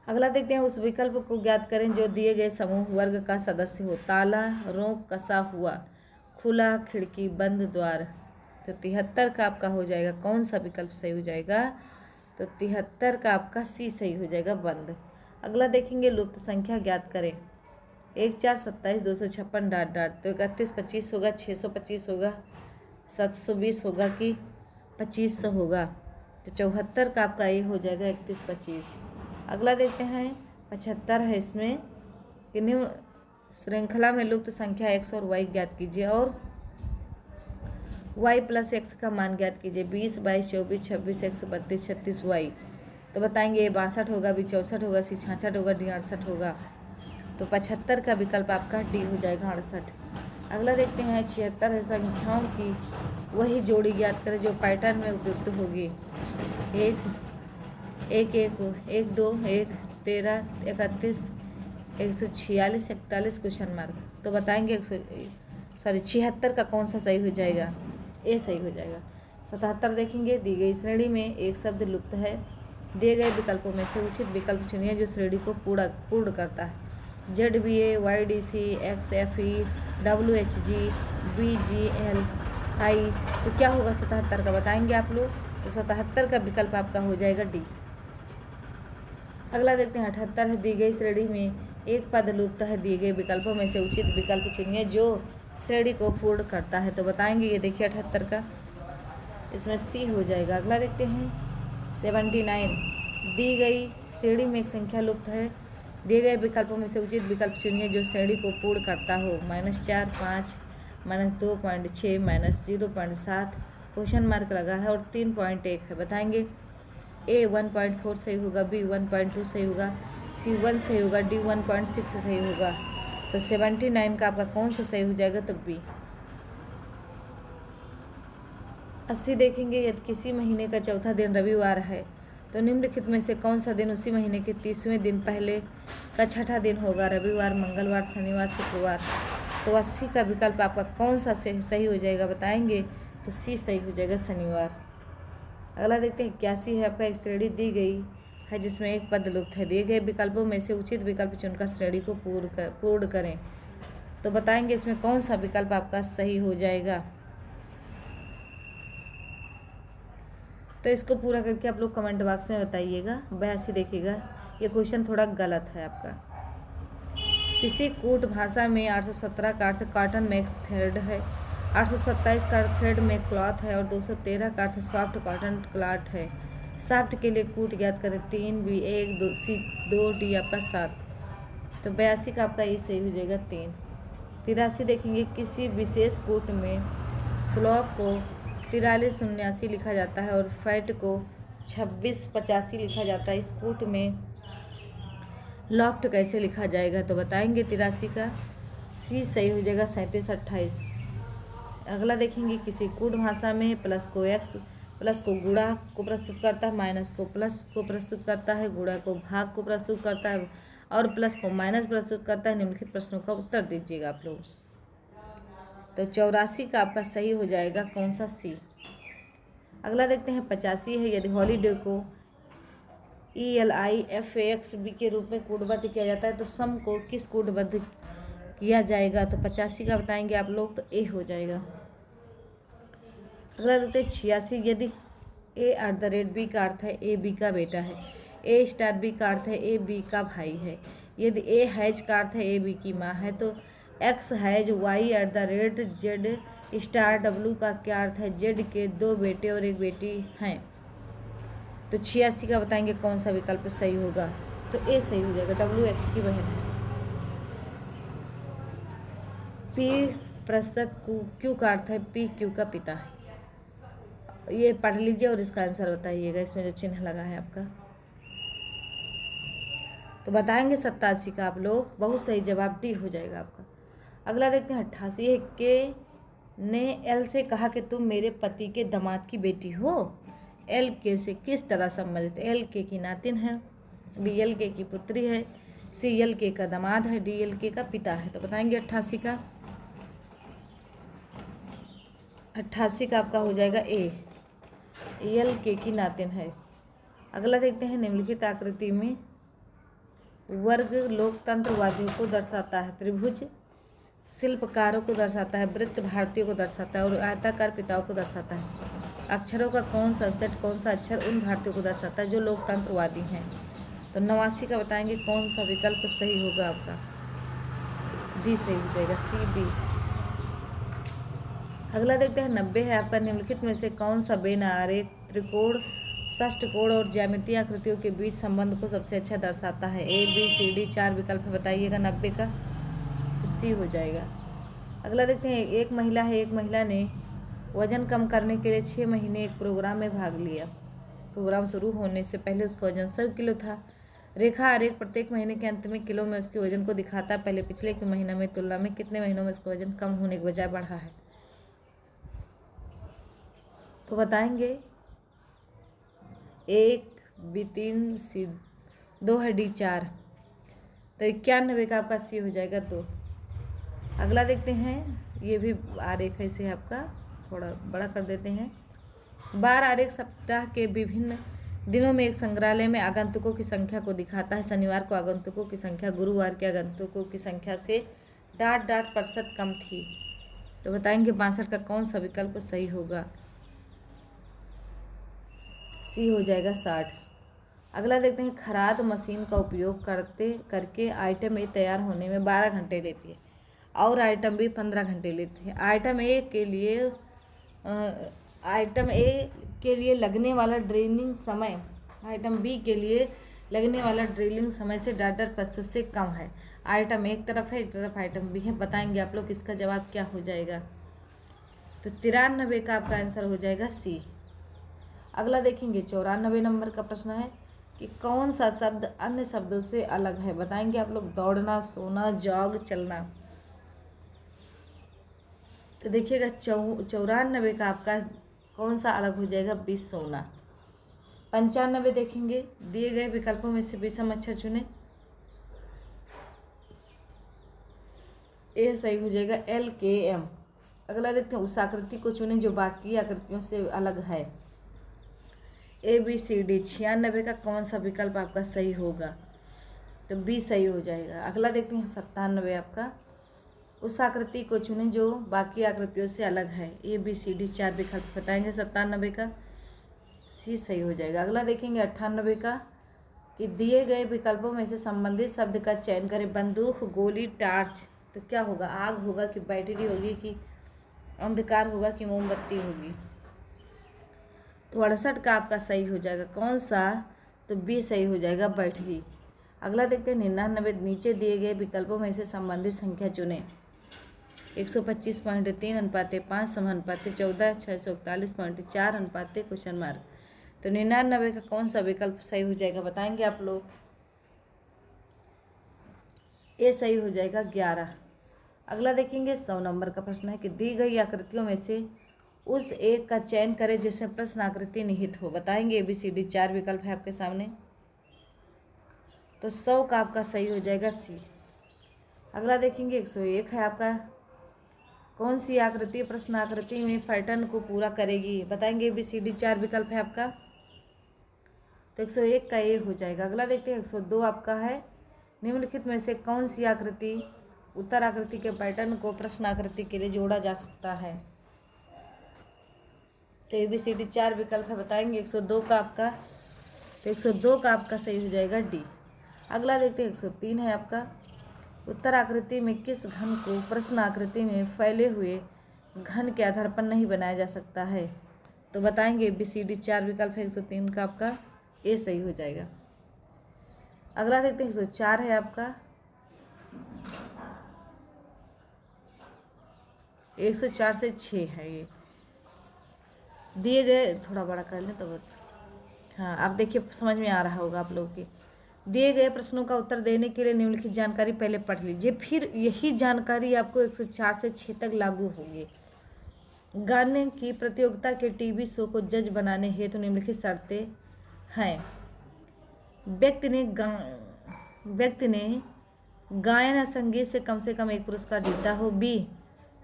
अगला देखते हैं, उस विकल्प को ज्ञात करें जो दिए गए समूह वर्ग का सदस्य हो। ताला, रोक, कसा हुआ, खुला, खिड़की, बंद, द्वार। तो 73 का आपका हो जाएगा, कौन सा विकल्प सही हो जाएगा? तो 73 का आपका सी सही हो जाएगा, बंद। अगला देखेंगे, लुप्त संख्या ज्ञात करें। 1, 4, 27, 256 डाट डाट। तो 31, 25 होगा, 625 होगा, 720 होगा कि 2500 होगा? तो 74 का आपका ये हो जाएगा, 31, 25। अगला देखते हैं 75 है, इसमें कि निम्न श्रृंखला में लुप्त संख्या x और y ज्ञात कीजिए और y प्लस x का मान ज्ञात कीजिए। 20, 22, 24, 26, x, 32, 36 y। तो बताएंगे ये 62 होगा, बी 64 होगा, सी 66 होगा, डी 68 होगा। तो 75 का विकल्प आपका डी हो जाएगा, 68। अगला देखते हैं 76 है, संख्याओं की वही जोड़ी ज्ञात करें जो पैटर्न में उपयुक्त होगी। 1, 1, 1, 2, 1, 13, 31, 146, 41 क्वेश्चन मार्क। तो बताएंगे 76 का कौन सा सही हो जाएगा? ए सही हो जाएगा। 77 देखेंगे, दी गई श्रेणी में एक शब्द लुप्त है। दिए गए विकल्पों में से उचित विकल्प चुनिए जो श्रेणी को पूर्ण करता है। ZBA, YDC, XFE, WHG, BGL, I। तो क्या होगा 77 का? बताएंगे आप लोग। तो 77 का विकल्प आपका हो जाएगा डी। अगला देखते हैं 78 है, दी गई श्रेणी में एक पद लुप्त है। दिए गए विकल्पों में से उचित विकल्प चुनिए जो श्रेणी को पूर्ण करता है। तो बताएंगे, ये देखिए 78 का, इसमें सी हो जाएगा। अगला देखते हैं 79, दी गई श्रेणी में एक संख्या लुप्त है। दिए गए विकल्पों में से उचित विकल्प चुनिए जो श्रेणी को पूर्ण करता हो। -4, 5, -2.6, -0.7, क्वेश्चन मार्क लगा है और 3.1 है। बताएंगे A 1.4 सही होगा, B 1.2 सही होगा, C 1 सही होगा, D 1.6 सही होगा। तो 79 का आपका कौन सा सही हो जाएगा? तो B। 80 देखेंगे, यदि किसी महीने का चौथा दिन रविवार है तो निम्नलिखित में से कौन सा दिन उसी महीने के 30वें दिन पहले का छठा दिन होगा? रविवार, मंगलवार, शनिवार, शुक्रवार। तो 80 का विकल्प आपका कौन सा सही हो जाएगा? बताएंगे तो C सही हो जाएगा, शनिवार। अगला देखते हैं 81 है। आपका एक श्रेणी दी गई है जिसमें एक पद लुप्त है। दिए गए विकल्पों में से उचित विकल्प चुनकर श्रेणी को पूर्ण करें। तो बताएंगे इसमें कौन सा विकल्प आपका सही हो जाएगा? तो इसको पूरा करके आप लोग कमेंट बॉक्स में बताइएगा। 82 देखिएगा, ये क्वेश्चन थोड़ा गलत है आपका। किसी कूट भाषा में 817 का अर्थ कॉटन मेक्स थ्रेड है, 827 का अर्थ थ्रेड में क्लॉथ है और 213 का अर्थ सॉफ्ट कॉटन क्लॉथ है। सॉफ्ट के लिए कूट ज्ञात करें। 3, B 1, 2, C 2, D आपका 7। तो 82 का आपका ये सही हो जाएगा 3। 83 देखेंगे, किसी विशेष कूट में स्लॉप को 4379 लिखा जाता है और फैट को 2685 लिखा जाता है। इस कूट में लॉफ्ट कैसे लिखा जाएगा? तो बताएंगे 83 का C सही हो जाएगा, 3728। अगला देखेंगे, किसी कूट भाषा में प्लस को x प्लस को गुणा को प्रस्तुत करता है, माइनस को प्लस को प्रस्तुत करता है, गुणा को भाग को प्रस्तुत करता है और प्लस को माइनस प्रस्तुत करता है। निम्नलिखित प्रश्नों का उत्तर दीजिएगा आप लोग। तो 84 का आपका सही हो जाएगा कौन सा? C। अगला देखते हैं 85 है। यदि हॉलीडे को ELIFAXB के रूप में कूटबद्ध किया जाता है तो सम को किस कूटबद्ध किया जाएगा? तो 85 का बताएंगे आप लोग, तो A हो जाएगा। अगला देखते हैं 86। यदि A@B का अर्थ है A B का बेटा है, A*B का अर्थ है A B का भाई है, यदि A# का अर्थ है A B की माँ है, तो X#Y@Z*W का क्या अर्थ है? Z के 2 बेटे और 1 बेटी हैं। तो 86 का बताएंगे कौन सा विकल्प सही होगा? तो A सही हो जाएगा, W X की बहन है। P प्रस्तुत Q का अर्थ है P Q का पिता है। ये पढ़ लीजिए और इसका आंसर बताइएगा, इसमें जो चिन्ह लगा है आपका। तो बताएंगे 87 का आप लोग, बहुत सही जवाब डी हो जाएगा आपका। अगला देखते हैं 88 है। के ने एल से कहा कि तुम मेरे पति के दामाद की बेटी हो। एल के से किस तरह संबंधित? एल के की नातिन है, बी एल के की पुत्री है, सी एल के का दामाद है, डी एल के का पिता है। तो बताएंगे 88 का। 88 का आपका हो जाएगा ए, एल के की नातिन है। अगला देखते हैं, निम्नलिखित आकृति में वर्ग लोकतंत्रवादियों को दर्शाता है, त्रिभुज शिल्पकारों को दर्शाता है, वृत्त भारतीयों को दर्शाता है और आयताकार पिताओं को दर्शाता है। अक्षरों का कौन सा सेट, कौन सा अक्षर उन भारतीयों को दर्शाता है जो लोकतंत्रवादी हैं? तो 89 का बताएंगे कौन सा विकल्प सही होगा आपका? डी सही हो जाएगा, सी बी। अगला देखते हैं 90 है आपका। निम्नलिखित में से कौन सा बेन आरेख त्रिकोण, षष्ठकोण और ज्यामितीय आकृतियों के बीच संबंध को सबसे अच्छा दर्शाता है? ए बी सी डी, 4 विकल्प बताइएगा 90 का, तो सी हो जाएगा। अगला देखते हैं, एक महिला है, एक महिला ने वजन कम करने के लिए 6 महीने एक प्रोग्राम में भाग लिया। प्रोग्राम शुरू होने से पहले उसका वजन 100 किलो था। रेखा आरेख प्रत्येक महीने के अंत में किलो में उसके वजन को दिखाता है। पहले पिछले के महीने में तुलना में कितने महीनों में उसका वजन कम होने के बजाय बढ़ा है? तो बताएंगे 1 बी 3 सी 2 है, डी 4। तो 91 का आपका सी हो जाएगा 2। अगला देखते हैं, ये भी आरेख है, इसे आपका थोड़ा बड़ा कर देते हैं। बार आरेख सप्ताह के विभिन्न दिनों में एक संग्रहालय में आगंतुकों की संख्या को दिखाता है। शनिवार को आगंतुकों की संख्या गुरुवार के आगंतुकों की संख्या से %% कम थी। तो बताएंगे 62 का कौन सा विकल्प सही होगा? सी हो जाएगा 60। अगला देखते हैं, खराद मशीन का उपयोग करके आइटम ए तैयार होने में 12 घंटे लेती है और आइटम बी 15 घंटे लेती है। आइटम ए के लिए लगने वाला ड्रिलिंग समय आइटम बी के लिए लगने वाला ड्रिलिंग समय से %% से कम है। आइटम एक तरफ है, एक तरफ आइटम बी है। बताएंगे आप लोग इसका जवाब क्या हो जाएगा? तो 93 का आपका आंसर हो जाएगा सी। अगला देखेंगे 94 नंबर का प्रश्न है कि कौन सा शब्द अन्य शब्दों से अलग है। बताएंगे आप लोग, दौड़ना, सोना, जॉग, चलना। तो देखिएगा 94 का आपका कौन सा अलग हो जाएगा, बी सोना। 95 देखेंगे, दिए गए विकल्पों में से विषम अक्षर चुने। ए सही हो जाएगा LKM। अगला देखते हैं, उस आकृति को चुने जो बाकी आकृतियों से अलग है। ABCD 96 का कौन सा विकल्प आपका सही होगा, तो बी सही हो जाएगा। अगला देखते हैं 97 आपका, उस आकृति को चुने जो बाकी आकृतियों से अलग है। ABCD 4 विकल्प बताएंगे 97 का, सी सही हो जाएगा। अगला देखेंगे 98 का कि दिए गए विकल्पों में से संबंधित शब्द का चयन करें। बंदूक, गोली, टार्च। तो क्या होगा, आग होगा कि बैटरी होगी कि अंधकार होगा कि मोमबत्ती होगी। तो 68 का आपका सही हो जाएगा कौन सा, तो बी सही हो जाएगा, बैटरी। अगला देखते हैं 99, नीचे दिए गए विकल्पों में से संबंधित संख्या चुनें। 125.3 अनुपात 5 समानुपात 14, 641.4 अनुपात क्वेश्चन मार्क। तो 99 का कौन सा विकल्प सही हो जाएगा, बताएंगे आप लोग। ए सही हो जाएगा 11। अगला देखेंगे 100 नंबर का प्रश्न है कि दी गई आकृतियों में से उस एक का चयन करें जिसमें प्रश्न आकृति निहित हो। बताएंगे ABCD 4 विकल्प है आपके सामने, तो 100 का आपका सही हो जाएगा सी। अगला देखेंगे 101 है आपका, कौन सी आकृति प्रश्न आकृति में पैटर्न को पूरा करेगी। बताएंगे ABCD 4 विकल्प है आपका, तो 101 का ए हो जाएगा। अगला देखते हैं 102 आपका है, निम्नलिखित में से कौन सी आकृति उत्तर आकृति के पैटर्न को प्रश्न आकृति के लिए जोड़ा जा सकता है। तो ABCD 4 विकल्प है, बताएंगे 102 का आपका, तो 102 का आपका सही हो जाएगा डी। अगला देखते हैं 103 है आपका, उत्तर आकृति में किस घन को प्रश्न आकृति में फैले हुए घन के आधार पर नहीं बनाया जा सकता है। तो बताएंगे ABCD 4 विकल्प है, 103 का आपका ए सही हो जाएगा। अगला देखते हैं 104 है आपका, 104 से 6 है ये दिए गए, थोड़ा बड़ा कर लें तो हाँ आप देखिए समझ में आ रहा होगा आप लोग के। दिए गए प्रश्नों का उत्तर देने के लिए निम्नलिखित जानकारी पहले पढ़ लीजिए, फिर यही जानकारी आपको 104 से 6 तक लागू होगी। गाने की प्रतियोगिता के टीवी शो को जज बनाने हेतु निम्नलिखित शर्तें हैं। व्यक्ति ने गायन या संगीत से कम एक पुरस्कार जीता हो। बी,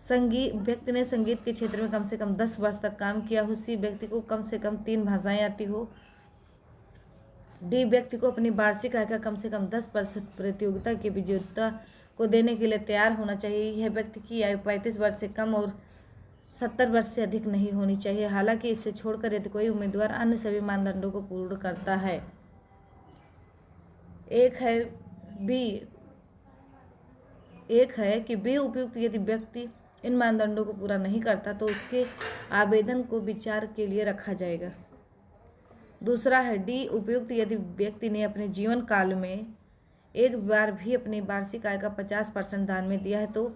व्यक्ति ने संगीत के क्षेत्र में कम से कम 10 वर्ष तक काम किया हो। सी, व्यक्ति को कम से कम 3 भाषाएं आती हो। डी, व्यक्ति को अपनी वार्षिक आय का कम से कम 10% प्रतियोगिता के विजेता को देने के लिए तैयार होना चाहिए। यह व्यक्ति की आयु 35 वर्ष से कम और 70 वर्ष से अधिक नहीं होनी चाहिए। हालांकि इसे छोड़कर यदि कोई उम्मीदवार अन्य सभी मानदंडों को पूर्ण करता है। एक है कि बी उपयुक्त यदि व्यक्ति इन मानदंडों को पूरा नहीं करता तो उसके आवेदन को विचार के लिए रखा जाएगा। दूसरा है डी उपयुक्त यदि व्यक्ति ने अपने जीवन काल में एक बार भी अपनी वार्षिक आय का 50% दान में दिया है तो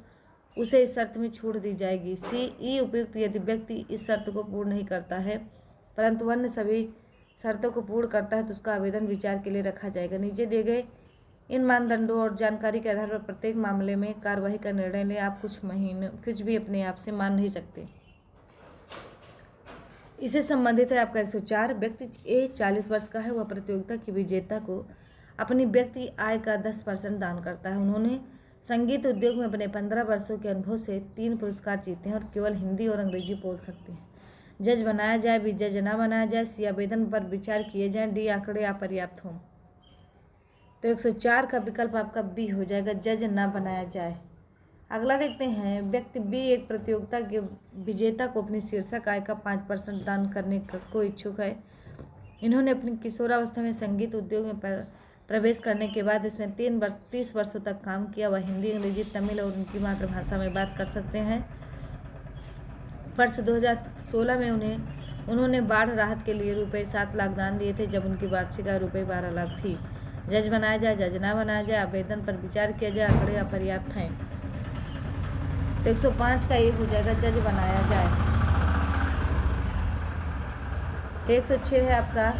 उसे इस शर्त में छूट दी जाएगी। सी, ई उपयुक्त यदि व्यक्ति इस शर्त को पूर्ण नहीं करता है परंतु अन्य सभी शर्तों को पूर्ण करता है तो उसका आवेदन विचार के लिए रखा जाएगा। नीचे दिए गए इन मानदंडों और जानकारी के आधार पर प्रत्येक मामले में कार्यवाही का निर्णय लें। आप कुछ भी अपने आप से मान नहीं सकते। इससे संबंधित है आपका 104। व्यक्ति ए 40 वर्ष का है, वह प्रतियोगिता की विजेता को अपनी व्यक्ति आय का 10% दान करता है। उन्होंने संगीत उद्योग में अपने 15 वर्षों के अनुभव से 3 पुरस्कार जीते हैं और केवल हिंदी और अंग्रेजी बोल सकते हैं। जज बनाया जाए, बी जज ना बनाया जाए, सी आवेदन पर विचार किए जाए, डी आंकड़े अपर्याप्त हों। तो 104 का विकल्प आपका बी हो जाएगा, जज ना बनाया जाए। अगला देखते हैं, व्यक्ति बी एक प्रतियोगिता के विजेता को अपनी शीर्षक आय का 5% दान करने को इच्छुक है। इन्होंने अपनी किशोरावस्था में संगीत उद्योग में प्रवेश करने के बाद इसमें 30 वर्षों तक काम किया। वह हिंदी, अंग्रेजी, तमिल और उनकी मातृभाषा में बात कर सकते हैं। वर्ष 2016 में उन्होंने बाढ़ राहत के लिए ₹7 लाख दान दिए थे जब उनकी वार्षिक आय ₹12 लाख थी। जज बनाया जाए, जज ना बनाया जाए, आवेदन पर विचार किया जाए, आंकड़े अपर्याप्त हैं। तो तो 105 का ये हो जाएगा जज बनाया जाए। 106 है आपका,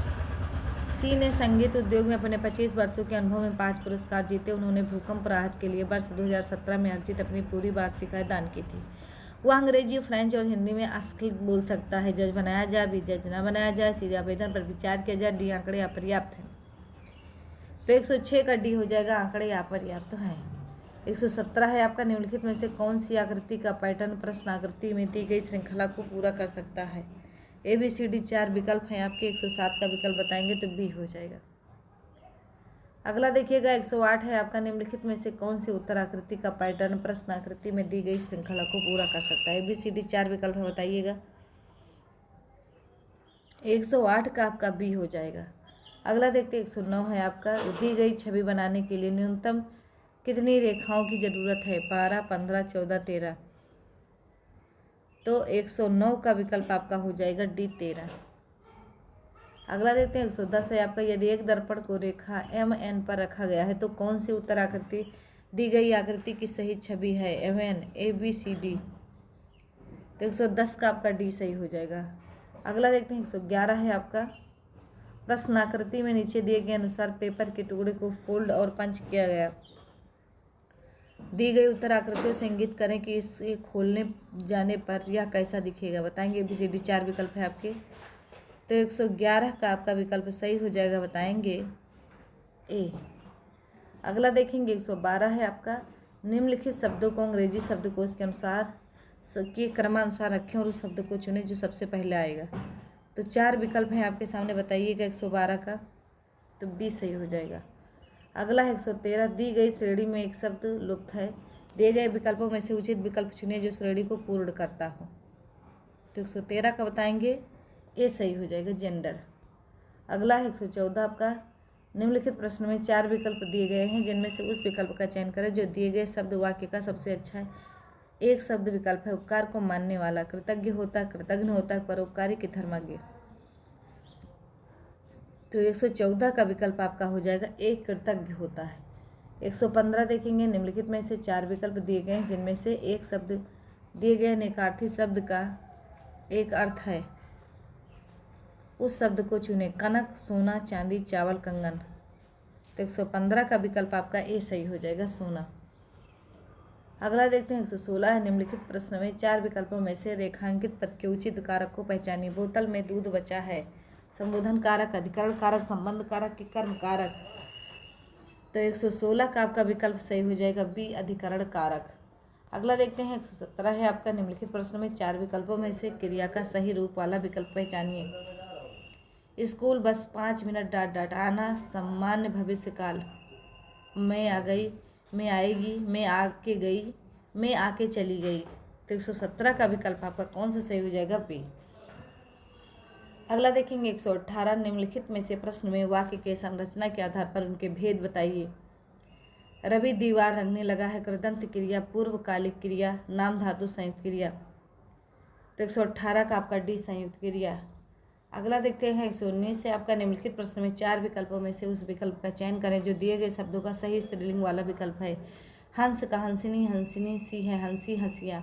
सी ने संगीत उद्योग में अपने 25 वर्षों के अनुभव में 5 पुरस्कार जीते। उन्होंने भूकंप राहत के लिए वर्ष 2017 में अर्जित अपनी पूरी वार्षिक आय दान की थी। वह अंग्रेजी, फ्रेंच और हिंदी में अस्खलित बोल सकता है। जज बनाया जाए, भी जज न बनाया जाए, सीधे आवेदन पर विचार किया जाए। डी आंकड़े अपर्याप्त हैं। तो 106 का डी हो जाएगा, आंकड़े अपर्याप्त हैं। 117 है आपका, निम्नलिखित में से कौन सी आकृति का पैटर्न प्रश्न आकृति में दी गई श्रृंखला को पूरा कर सकता है। ABCD 4 विकल्प हैं आपके। 107 का विकल्प बताएंगे तो बी हो जाएगा। अगला देखिएगा 108 है आपका, निम्नलिखित में से कौन सी उत्तर आकृति का पैटर्न प्रश्न आकृति में दी गई श्रृंखला को पूरा कर सकता है। ABCD 4 विकल्प है, बताइएगा। 108 का आपका बी हो जाएगा। अगला देखते 109 है आपका, दी गई छवि बनाने के लिए न्यूनतम कितनी रेखाओं की जरूरत है। 12, 15, 14, 13। तो 109 का विकल्प आपका हो जाएगा डी 13। अगला देखते हैं 110 है आपका, यदि एक दर्पण को रेखा MN पर रखा गया है तो कौन सी उत्तर आकृति दी गई आकृति की सही छवि है। MN, ABCD। तो 110 का आपका डी सही हो जाएगा। अगला देखते हैं 111 है आपका, प्रश्न आकृति में नीचे दिए गए अनुसार पेपर के टुकड़े को फोल्ड और पंच किया गया। दी गई उत्तर आकृतियों से इंगित करें कि इसे खोलने जाने पर यह कैसा दिखेगा। बताएंगे। ABCD 4 विकल्प है आपके। तो 111 का आपका विकल्प सही हो जाएगा, बताएंगे ए। अगला देखेंगे 112 है आपका, निम्नलिखित शब्दों को अंग्रेजी शब्दकोश के अनुसार के क्रमानुसार रखें और उस शब्द को चुनें जो सबसे पहले आएगा। तो 4 विकल्प हैं आपके सामने, बताइएगा 112 का। तो बी सही हो जाएगा। अगला है 113, दी गई श्रेणी में एक शब्द लुप्त है। दिए गए विकल्पों में से उचित विकल्प चुनें जो श्रेणी को पूर्ण करता हो। तो 113 का बताएंगे ए सही हो जाएगा, जेंडर। अगला है 114 आपका, निम्नलिखित प्रश्न में 4 विकल्प दिए गए हैं जिनमें से उस विकल्प का चयन करें जो दिए गए शब्द वाक्य का सबसे अच्छा है। एक शब्द विकल्प है, उपकार को मानने वाला, कृतज्ञ होता, कृतज्ञ होता, परोपकारी की धर्मज्ञ। तो 114 का विकल्प आपका हो जाएगा एक कृतज्ञ होता है। 115 देखेंगे, निम्नलिखित में से 4 विकल्प दिए गए हैं जिनमें से एक शब्द दिए गए नेकार्थी शब्द का एक अर्थ है। उस शब्द को चुने। कनक, सोना, चांदी, चावल, कंगन। तो 115 का विकल्प आपका ए सही हो जाएगा, सोना। अगला देखते हैं 116 है, निम्नलिखित प्रश्न में 4 विकल्पों में से रेखांकित पद के उचित कारक को पहचानिए। बोतल में दूध बचा है। संबोधन कारक, अधिकरण कारक, संबंध कारक की कर्म कारक। तो 116 का आपका विकल्प सही हो जाएगा बी, अधिकरण कारक। अगला देखते हैं 117 है आपका, निम्नलिखित प्रश्न में 4 विकल्पों में से क्रिया का सही रूप वाला विकल्प पहचानिए। स्कूल, बस, 5 मिनट, डाट डाट, आना, सामान्य भविष्य काल, मैं आ गई, मैं आएगी, मैं आके गई, मैं आके चली गई। तो 117 का विकल्प आपका कौन सा सही हो जाएगा, बी। अगला देखेंगे 118, निम्नलिखित में से प्रश्न में वाक्य के संरचना के आधार पर उनके भेद बताइए। रवि दीवार रंगने लगा है, कृदंत क्रिया, पूर्वकालिक क्रिया, नाम धातु संयुक्त क्रिया। तो 118 का आपका डी, संयुक्त क्रिया। अगला देखते हैं 119 से आपका, निम्नलिखित प्रश्न में 4 विकल्पों में से उस विकल्प का चयन करें जो दिए गए शब्दों का सही स्त्रीलिंग वाला विकल्प है। हंस का हंसिनी, हंसिनी सी है, हंसी, हंसिया।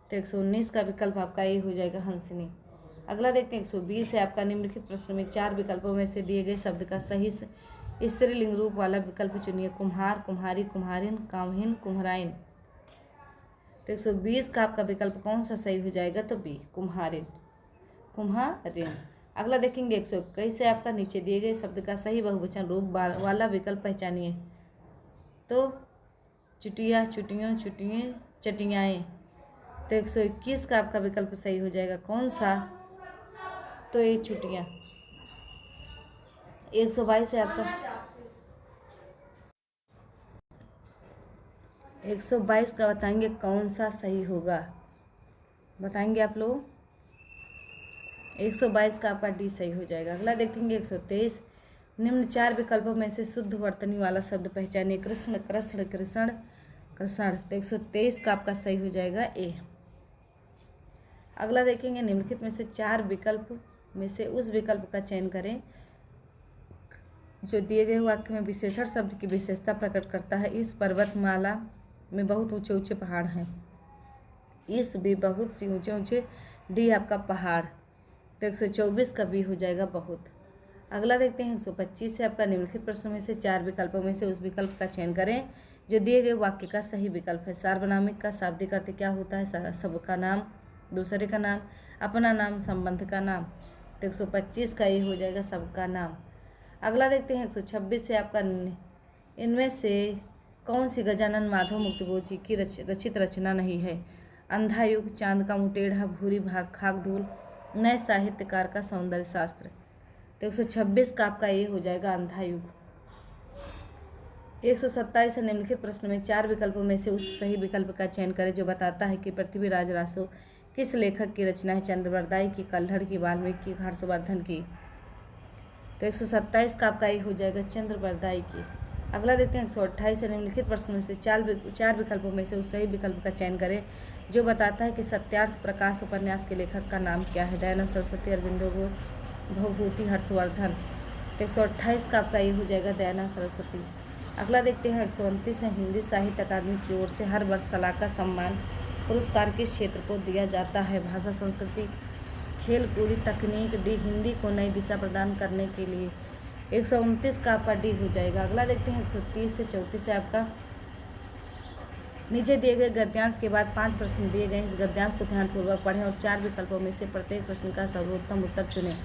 तो 119 का विकल्प आपका ये हो जाएगा, हंसिनी। अगला देखते हैं 120 है आपका, निम्नलिखित प्रश्न में 4 विकल्पों में से दिए गए शब्द का सही स्त्रीलिंग रूप वाला विकल्प चुनिए। कुम्हार, कुम्हारी, कुम्हारिन, कामहीन, कुम्हराइन। तो 120 का आपका विकल्प कौन सा सही हो जाएगा, तो बी, कुम्हारिन, कुम्हारिन। अगला देखेंगे 121 से आपका, नीचे दिए गए शब्द का सही बहुवचन रूप वाला विकल्प पहचानिए। तो चुटिया, चुटियों, चुटिए, चटियाएँ। तो 121 का आपका विकल्प सही हो जाएगा, कौन सा, तो ये चुटियाँ। 122 है आपका, 122 का बताएंगे कौन सा सही होगा, बताएंगे आप लोग। 122 का आपका डी सही हो जाएगा। अगला देखेंगे 123, निम्न 4 विकल्पों में से शुद्ध वर्तनी वाला शब्द पहचानिए। कृष्ण, कृष्ण, कृष्ण, कृष्ण। तो 123 का आपका सही हो जाएगा, ए। अगला देखेंगे, निम्नलिखित में से 4 विकल्प में से उस विकल्प का चयन करें जो दिए गए वाक्य में विशेषण शब्द की विशेषता प्रकट करता है। इस पर्वतमाला में बहुत ऊंचे ऊंचे पहाड़ हैं। इस भी बहुत सी ऊंचे ऊंचे, डी आपका पहाड़। तो 124 का बी हो जाएगा बहुत। अगला देखते हैं 125 से आपका निम्नलिखित प्रश्नों में से 4 विकल्पों में से उस विकल्प का चयन करें जो दिए गए वाक्य का सही विकल्प है। सार्वनामिक का शाब्दिक अर्थ क्या होता है? सबका नाम, दूसरे का नाम, अपना नाम, संबंध का नाम। तो 125 का ये हो जाएगा सबका नाम। अगला देखते हैं 126 से आपका इनमें से कौन सी गजानन माधव मुक्तिबोध जी की रचित रचना नहीं है? अंधा युग, चांद का मुंह टेढ़ा, भूरी भाग खाक धूल, नए साहित्यकार का सौंदर्य शास्त्र। तो 126 का आपका ये हो जाएगा अंधा युग। 127 से निम्नलिखित प्रश्न में 4 विकल्पों में से उस सही विकल्प का चयन करें जो बताता है कि पृथ्वीराज रासो किस लेखक की रचना है? चंद्रवरदाई की, कल्हड़ की, वाल्मीकि की, हर्षवर्धन की। तो 127 का आपका ये हो जाएगा चंद्रवरदाई की। अगला देखते हैं 128 से निम्नलिखित प्रश्न में से 4 विकल्पों में से उस सही विकल्प का चयन करें जो बताता है कि सत्यार्थ प्रकाश उपन्यास के लेखक का नाम क्या है? दयानंद सरस्वती, अरविंदो घोष, भवभूति, हर्षवर्धन। तो 128 का आपका ये हो जाएगा दयानंद सरस्वती। अगला देखते हैं 129 है हिंदी साहित्य अकादमी की ओर से हर वर्ष सलाका सम्मान पुरस्कार किस क्षेत्र को दिया जाता है? भाषा, संस्कृति, खेल कूद, तकनीक, डी हिंदी को नई दिशा प्रदान करने के लिए। 129 का आपका डी हो जाएगा। अगला देखते हैं 130 से 34 है आपका नीचे दिए गए गद्यांश के बाद 5 प्रश्न दिए गए। इस गद्यांश को ध्यानपूर्वक पढ़ें और 4 विकल्पों में से प्रत्येक प्रश्न का सर्वोत्तम उत्तर चुनें।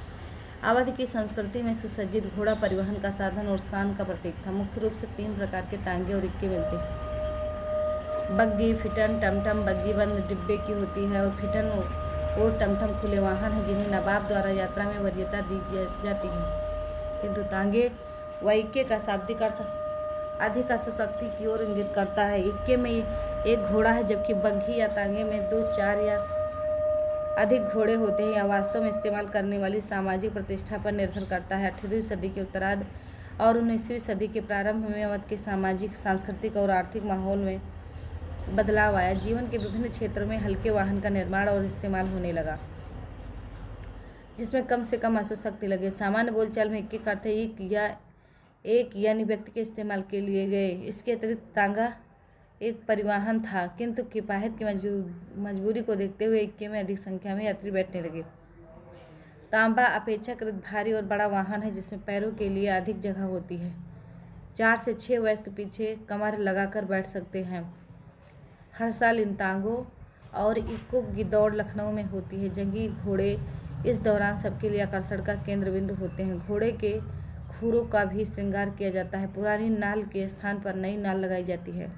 अवध की संस्कृति में सुसज्जित घोड़ा परिवहन का साधन और शान का प्रतीक था। मुख्य रूप से 3 प्रकार के तांगे और इक्के मिलते हैं। बग्गी, फिटन, टमटम। बग्गी बंद डिब्बे की होती है और फिटन और टमटम खुले वाहन है जिन्हें नवाब द्वारा यात्रा में वरीयता दी जाती है, किंतु तांगे व इक्के का शाब्दिक अर्थ अधिक अश्वशक्ति की ओर इंगित करता है। इक्के में एक घोड़ा है जबकि बग्घी या तांगे में 2, 4 या अधिक घोड़े होते हैं। यह वास्तव में इस्तेमाल करने वाली सामाजिक प्रतिष्ठा पर निर्भर करता है। 18वीं सदी के उत्तरार्ध और 19वीं सदी के प्रारंभ में अवध के सामाजिक, सांस्कृतिक और आर्थिक माहौल में बदलाव आया। जीवन के विभिन्न क्षेत्रों में हल्के वाहन का निर्माण और इस्तेमाल होने लगा जिसमें कम से कम अश्वशक्ति लगे। सामान्य बोलचाल में इक्के का अर्थ एक यानी व्यक्ति के इस्तेमाल के लिए गए। इसके अतिरिक्त तांगा एक परिवहन था, किंतु किफायत की मजबूरी को देखते हुए इक्के में अधिक संख्या में यात्री बैठने लगे। तांबा अपेक्षाकृत भारी और बड़ा वाहन है जिसमें पैरों के लिए अधिक जगह होती है। 4 से 6 वयस्क पीछे कमर लगाकर बैठ सकते हैं। हर साल इन तांगों और इक्कों की दौड़ लखनऊ में होती है। जंगी घोड़े इस दौरान सबके लिए आकर्षण का केंद्र बिंदु होते हैं। घोड़े के खुरों का भी श्रृंगार किया जाता है। पुरानी नाल के स्थान पर नई नाल लगाई जाती है।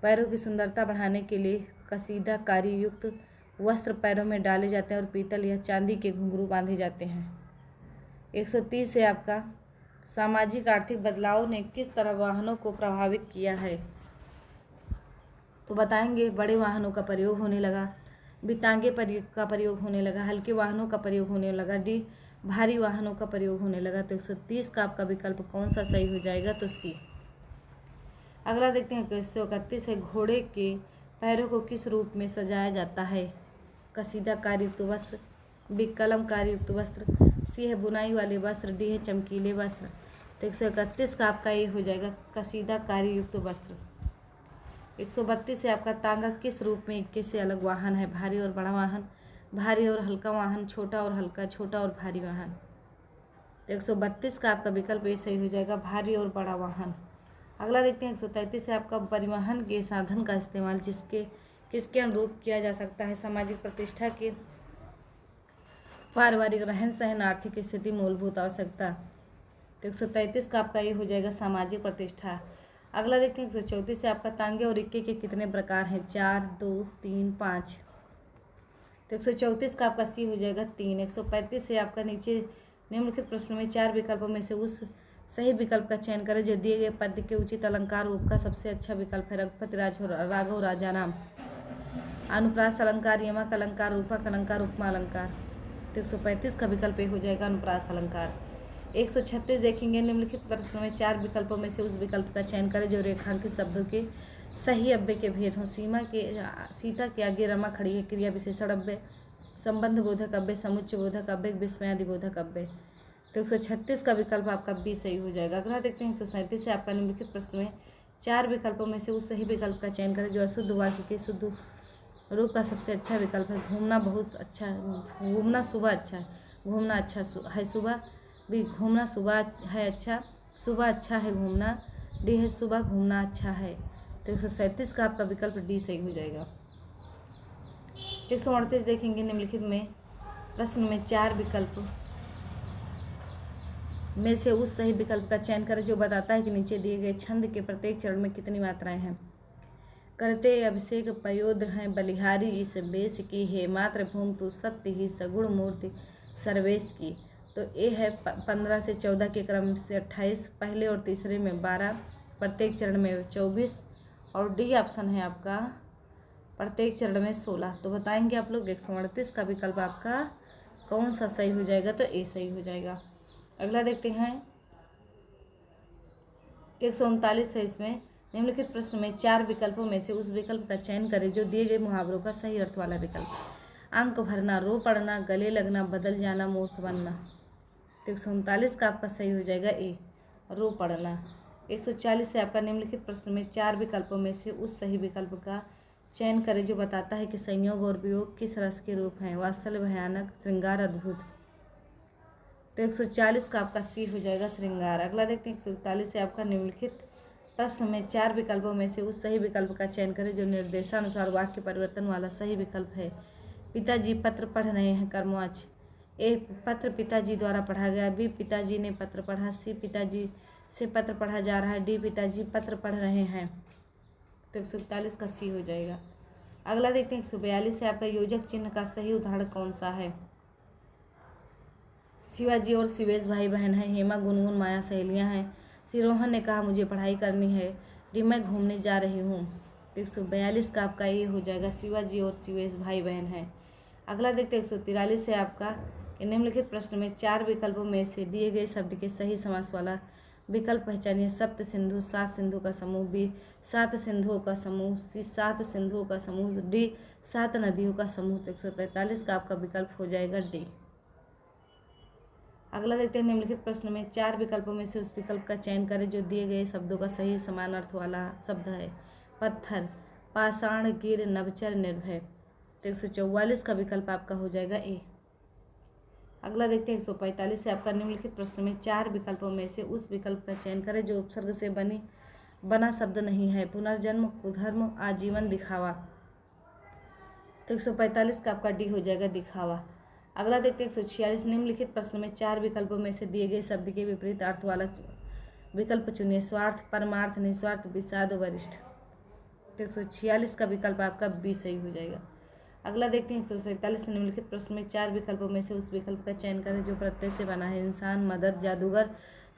पैरों की सुंदरता बढ़ाने के लिए कसीदाकारी युक्त वस्त्र पैरों में डाले जाते हैं और पीतल या चांदी के घुंघरू बांधे जाते हैं। 130 से आपका सामाजिक आर्थिक बदलाव ने किस तरह वाहनों को प्रभावित किया है? तो बताएंगे बड़े वाहनों का प्रयोग होने लगा, बितांगे का प्रयोग होने लगा, हल्के वाहनों का प्रयोग होने लगा, डी भारी वाहनों का प्रयोग होने लगा। तो 130 का आपका विकल्प कौन सा सही हो जाएगा? तो सी। अगला देखते हैं 131 है घोड़े के पैरों को किस रूप में सजाया जाता है? कसीदाकारी युक्त वस्त्र, बी कलमकारी युक्त वस्त्र, सी है बुनाई वाले वस्त्र, डी है चमकीले वस्त्र। तो 131 का आपका ये हो जाएगा कसीदाकारी युक्त वस्त्र। 132 से आपका तांगा किस रूप में इक्के से अलग वाहन है? भारी और बड़ा वाहन, भारी और हल्का वाहन, छोटा और हल्का, छोटा और भारी वाहन। तो 132 का आपका विकल्प ये सही हो जाएगा भारी और बड़ा वाहन। अगला देखते हैं 133 से आपका परिवहन के साधन का इस्तेमाल किसके अनुरूप किया जा सकता है? सामाजिक प्रतिष्ठा के, पारिवारिक रहन सहन, आर्थिक स्थिति, मूलभूत आवश्यकता। तो 133 का आपका ये हो जाएगा सामाजिक प्रतिष्ठा। अगला देखते हैं 134 से आपका तांगे और इक्के के कितने प्रकार हैं? 4, 2, 3, 5। तो 134 का आपका सी हो जाएगा 3। 135 से आपका नीचे निम्नलिखित प्रश्न में 4 विकल्पों में से उस सही विकल्प का चयन करें जो दिए गए पद्य के उचित अलंकार रूप का सबसे अच्छा विकल्प है। रघुपति राघव राजा नाम, अनुप्रास अलंकार, यमक अलंकार, रूपक अलंकार, उपमा अलंकार। तो 135 का विकल्प ये हो जाएगा अनुप्रास अलंकार। 136 देखेंगे निम्नलिखित प्रश्न में 4 विकल्पों में से उस विकल्प का चयन करें जो रेखांकित शब्दों के सही अव्यय के भेद हों। सीता के आगे रमा खड़ी है, क्रिया विशेषण अव्यय, संबंध बोधक अव्यय, समुच्चय बोधक अव्यय, विस्मयादि बोधक अव्यय। तो 136 का विकल्प आपका बी सही हो जाएगा। अगला देखते हैं 137 से आपका निम्नलिखित प्रश्न में 4 विकल्पों में से उस सही विकल्प का चयन करें जो अशुद्ध वाक्य के शुद्ध रूप का सबसे अच्छा विकल्प है घूमना, बहुत अच्छा है घूमना, सुबह अच्छा है घूमना, अच्छा है सुबह, बी घूमना सुबह है अच्छा, सुबह अच्छा है घूमना, डी है सुबह घूमना अच्छा है। तो 137 का आपका विकल्प डी सही हो जाएगा। 138 देखेंगे, निम्नलिखित में प्रश्न में 4 विकल्प में से उस सही विकल्प का चयन करें जो बताता है कि नीचे दिए गए छंद के प्रत्येक चरण में कितनी मात्राएं हैं। करते अभिषेक पयोध हैं बलिहारी इस बेश की, हे मातृभूमि तू सत्य ही सगुण मूर्ति सर्वेश की। तो ए है 15 से 14 के क्रम से 28, पहले और तीसरे में 12, प्रत्येक चरण में 24, और डी ऑप्शन है आपका प्रत्येक चरण में 16। तो बताएंगे आप लोग 138 का विकल्प आपका कौन सा सही हो जाएगा। तो ए सही हो जाएगा। अगला देखते हैं 139 है। इसमें निम्नलिखित प्रश्न में 4 विकल्पों में से उस विकल्प का चयन करें जो दिए गए मुहावरों का सही अर्थ वाला विकल्प। अंक भरना, रो पड़ना, गले लगना, बदल जाना, मूर्ख बनना। तो 139 का आपका सही हो जाएगा ए, रो पड़ना। 140 है आपका, निम्नलिखित प्रश्न में 4 विकल्पों में से उस सही विकल्प का चयन करें जो बताता है कि संयोग और वियोग किस रस के रूप हैं। वात्सल्य, भयानक, श्रृंगार, अद्भुत। तो 140 का आपका सी हो जाएगा, श्रृंगार। अगला देखते हैं 141 है आपका, निम्नलिखित प्रश्न में 4 विकल्पों में से उस सही विकल्प का चयन करें जो निर्देशानुसार वाक्य परिवर्तन वाला सही विकल्प है। पिताजी पत्र पढ़ रहे हैं, कर्मवाच्य। ए पत्र पिताजी द्वारा पढ़ा गया, बी पिताजी ने पत्र पढ़ा, सी पिताजी से पत्र पढ़ा जा रहा है, डी पिताजी पत्र पढ़ रहे हैं। तो 141 का सी हो जाएगा। अगला देखते हैं 142 है आपका, योजक चिन्ह का सही उदाहरण कौन सा है। शिवाजी और शिवेश भाई बहन हैं, हेमा गुनगुन माया सहेलियां हैं, सिरोहन ने कहा मुझे पढ़ाई करनी है, डी मैं घूमने जा रही हूँ। तो 142 का आपका ये हो जाएगा, शिवाजी और शिवेश भाई बहन हैं। अगला देखते हैं 143 है आपका, कि निम्नलिखित प्रश्न में 4 विकल्पों में से दिए गए शब्द के सही समास वाला विकल्प पहचानिए। सप्त सिंधु, 7 सिंधु का समूह, बी 7 सिंधुओं का समूह, सी 7 सिंधुओं का समूह, डी 7 नदियों का समूह। तो 143 का आपका विकल्प हो जाएगा डी। अगला देखते हैं निम्नलिखित प्रश्न में 4 विकल्पों में से उस विकल्प का चयन करें जो दिए गए शब्दों का सही समान अर्थ वाला शब्द है। पत्थर, पाषाण, गिर, नभचर, निर्भय। तो 144 का विकल्प आपका हो जाएगा ए। अगला देखते हैं 145 है आपका, निम्नलिखित प्रश्न में 4 विकल्पों में से उस विकल्प का चयन करें जो उपसर्ग से बना शब्द नहीं है। पुनर्जन्म, कुधर्म, आजीवन, दिखावा। तो 145 का आपका डी हो जाएगा, दिखावा। अगला देखते हैं 146, निम्नलिखित प्रश्न में 4 विकल्पों में से दिए गए शब्द के विपरीत अर्थ वाला विकल्प चुनिए। स्वार्थ, परमार्थ, निस्वार्थ, विषाद, वरिष्ठ। तो 146 का विकल्प आपका बी सही हो जाएगा। अगला देखते हैं 147, निम्नलिखित प्रश्न में 4 विकल्पों में से उस विकल्प का चयन करें जो प्रत्यय से बना है। इंसान, मदद, जादूगर,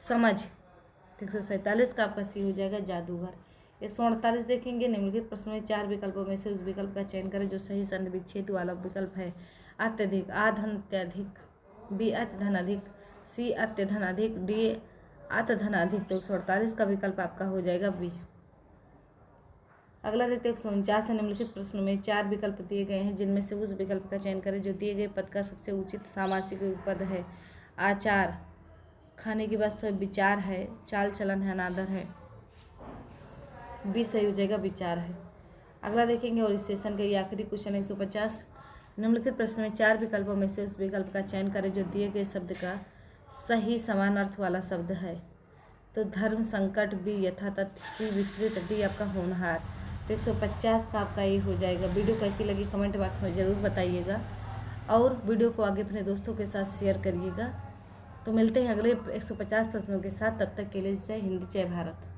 समझ। तो 147 का आपका सी हो जाएगा, जादूगर। 148 देखेंगे, निम्नलिखित प्रश्न में 4 विकल्पों में से उस विकल्प का चयन करें जो सही संधि विच्छेद वाला विकल्प है। अत्यधिक, आधन अत्यधिक, बी अत धन अधिक, सी अत्य धन अधिक, डी अत धन अधिक। तो 148 का विकल्प आपका हो जाएगा बी। अगला देखते हैं 149, निम्नलिखित प्रश्न में 4 विकल्प दिए गए हैं जिनमें से उस विकल्प का चयन करें जो दिए गए पद का सबसे उचित सामासिक पद है। आचार, खाने की वस्तु है, विचार है, चाल चलन है, अनादर है। बी सही हो जाएगा, विचार है। अगला देखेंगे और इस सेशन का ये आखिरी क्वेश्चन 150, निम्नलिखित प्रश्न में 4 विकल्पों में से उस विकल्प का चयन करें जो दिए गए शब्द का सही समान अर्थ वाला शब्द है। तो धर्म, संकट, बी यथातथ, सी विस्तृत, डी आपका होनहार। तो 150 का आपका ये हो जाएगा। वीडियो कैसी लगी कमेंट बॉक्स में ज़रूर बताइएगा और वीडियो को आगे अपने दोस्तों के साथ शेयर करिएगा। तो मिलते हैं अगले 150 प्रश्नों के साथ, तब तक के लिए जय हिंद, जय भारत।